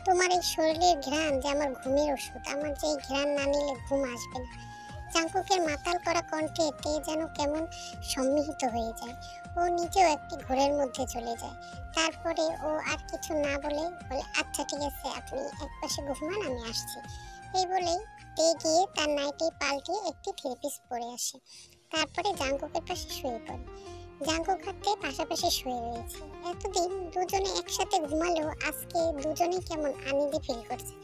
তোমার এই শরীরের ঘ্রাণ যে আমার ঘুমের ওষুধ, আমার যে এই ঘ্রাণ না নিলে ঘুম আসবে না। জাঙ্কুকের মাতাল করা কণ্ঠে তে যেন কেমন সম্মিলিত হয়ে যায়। ও নিজেও একটি ঘোরের মধ্যে চলে যায়। তারপরে ও আর কিছু না বলে বলে, আচ্ছা ঠিক আছে, আপনি একপাশে ঘুমান, আমি আসছি। এই বলেই তে গিয়ে তার নাইটি পাল্টিয়ে একটি থ্রি পিস পরে আসে। তারপরে জাঙ্কুকের পাশে শুয়ে পড়ে। জাঙ্কুক আর তে পাশাপাশি শুয়ে রয়েছে। এতদিন দুজনে একসাথে ঘুমালেও আজকে দুজনেই কেমন আনইজি ফিল করছে।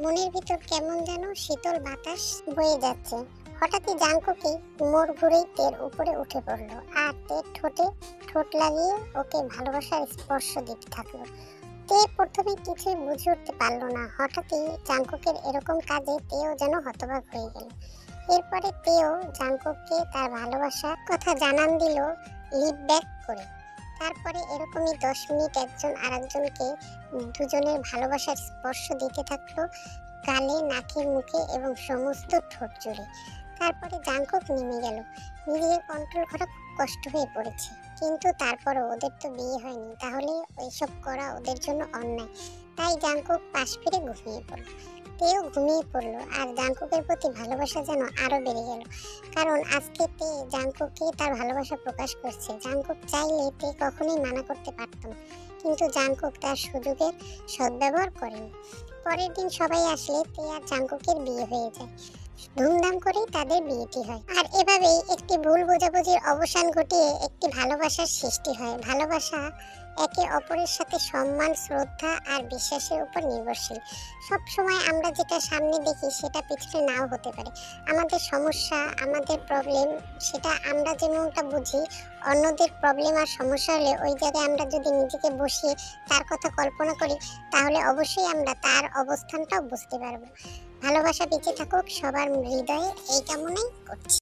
মনের ভিতর কেমন যেন শীতল বাতাস বয়ে যাচ্ছে। হঠাৎই জাঙ্কুকি মোড় ঘুরেই তের উপরে উঠে পড়ল, আর তের ঠোঁটে ঠোঁট লাগিয়ে ওকে ভালোবাসার স্পর্শ দিতে থাকলো। তে প্রথমে কিছুই বুঝে উঠতে পারলো না। হঠাৎই জাঙ্কুকের এরকম কাজে তেও যেন হতবাক হয়ে গেল। এরপরে তেও জাঙ্কুককে তার ভালোবাসার কথা জানান দিল লিপ ব্যাক করে। তারপরে এরকমই 10 মিনিট একজন আরেকজনকে দুজনের ভালোবাসার স্পর্শ দিতে থাকলো, গালে, নাকে, মুখে এবং সমস্ত ঠোঁট জুড়ে। তারপরে জাঙ্কুক নেমে গেল। নিজেকে কন্ট্রোল করা খুব কষ্ট হয়ে পড়েছে, কিন্তু তারপরও ওদের তো বিয়ে হয়নি, তাহলে ওইসব করা ওদের জন্য অন্যায়। তাই জাঙ্কুক পাশ ফিরে ঘুমিয়ে পড়ল। তেও ঘুমিয়ে পড়লো, আর জাঙ্কুকের প্রতি ভালোবাসা যেন আরো বেড়ে গেল, কারণ আজকে তে জাঙ্কুককে তার ভালোবাসা প্রকাশ করছে। জাঙ্কুক চাইলে তে কখনোই মানা করতে পারত না, কিন্তু জাঙ্কুক তার সুযোগের সদ্ব্যবহার করেনি। পরের দিন সবাই আসলে তে আর জাঙ্কুকের বিয়ে হয়ে যায়। ধুমধাম করেই তাদের বিয়েটি হয়। আর এভাবেই একটি ভুল বোঝাবুঝির অবসান ঘটিয়ে একটি ভালোবাসার সৃষ্টি হয়। ভালোবাসা একে অপরের সাথে সম্মান, শ্রদ্ধা আর বিশ্বাসের উপর নির্ভরশীল। সব সময় আমরা যেটা সামনে দেখি সেটা পিছনে নাও হতে পারে। আমাদের সমস্যা, আমাদের প্রবলেম, সেটা আমরা যেমনটা বুঝি, অন্যদের প্রবলেম আর সমস্যা হলে ওই জায়গায় আমরা যদি নিজেকে বসিয়ে তার কথা কল্পনা করি, তাহলে অবশ্যই আমরা তার অবস্থানটাও বুঝতে পারবো। ভালোবাসা বেঁচে থাকুক সবার হৃদয়ে, এই কামনাই করছি।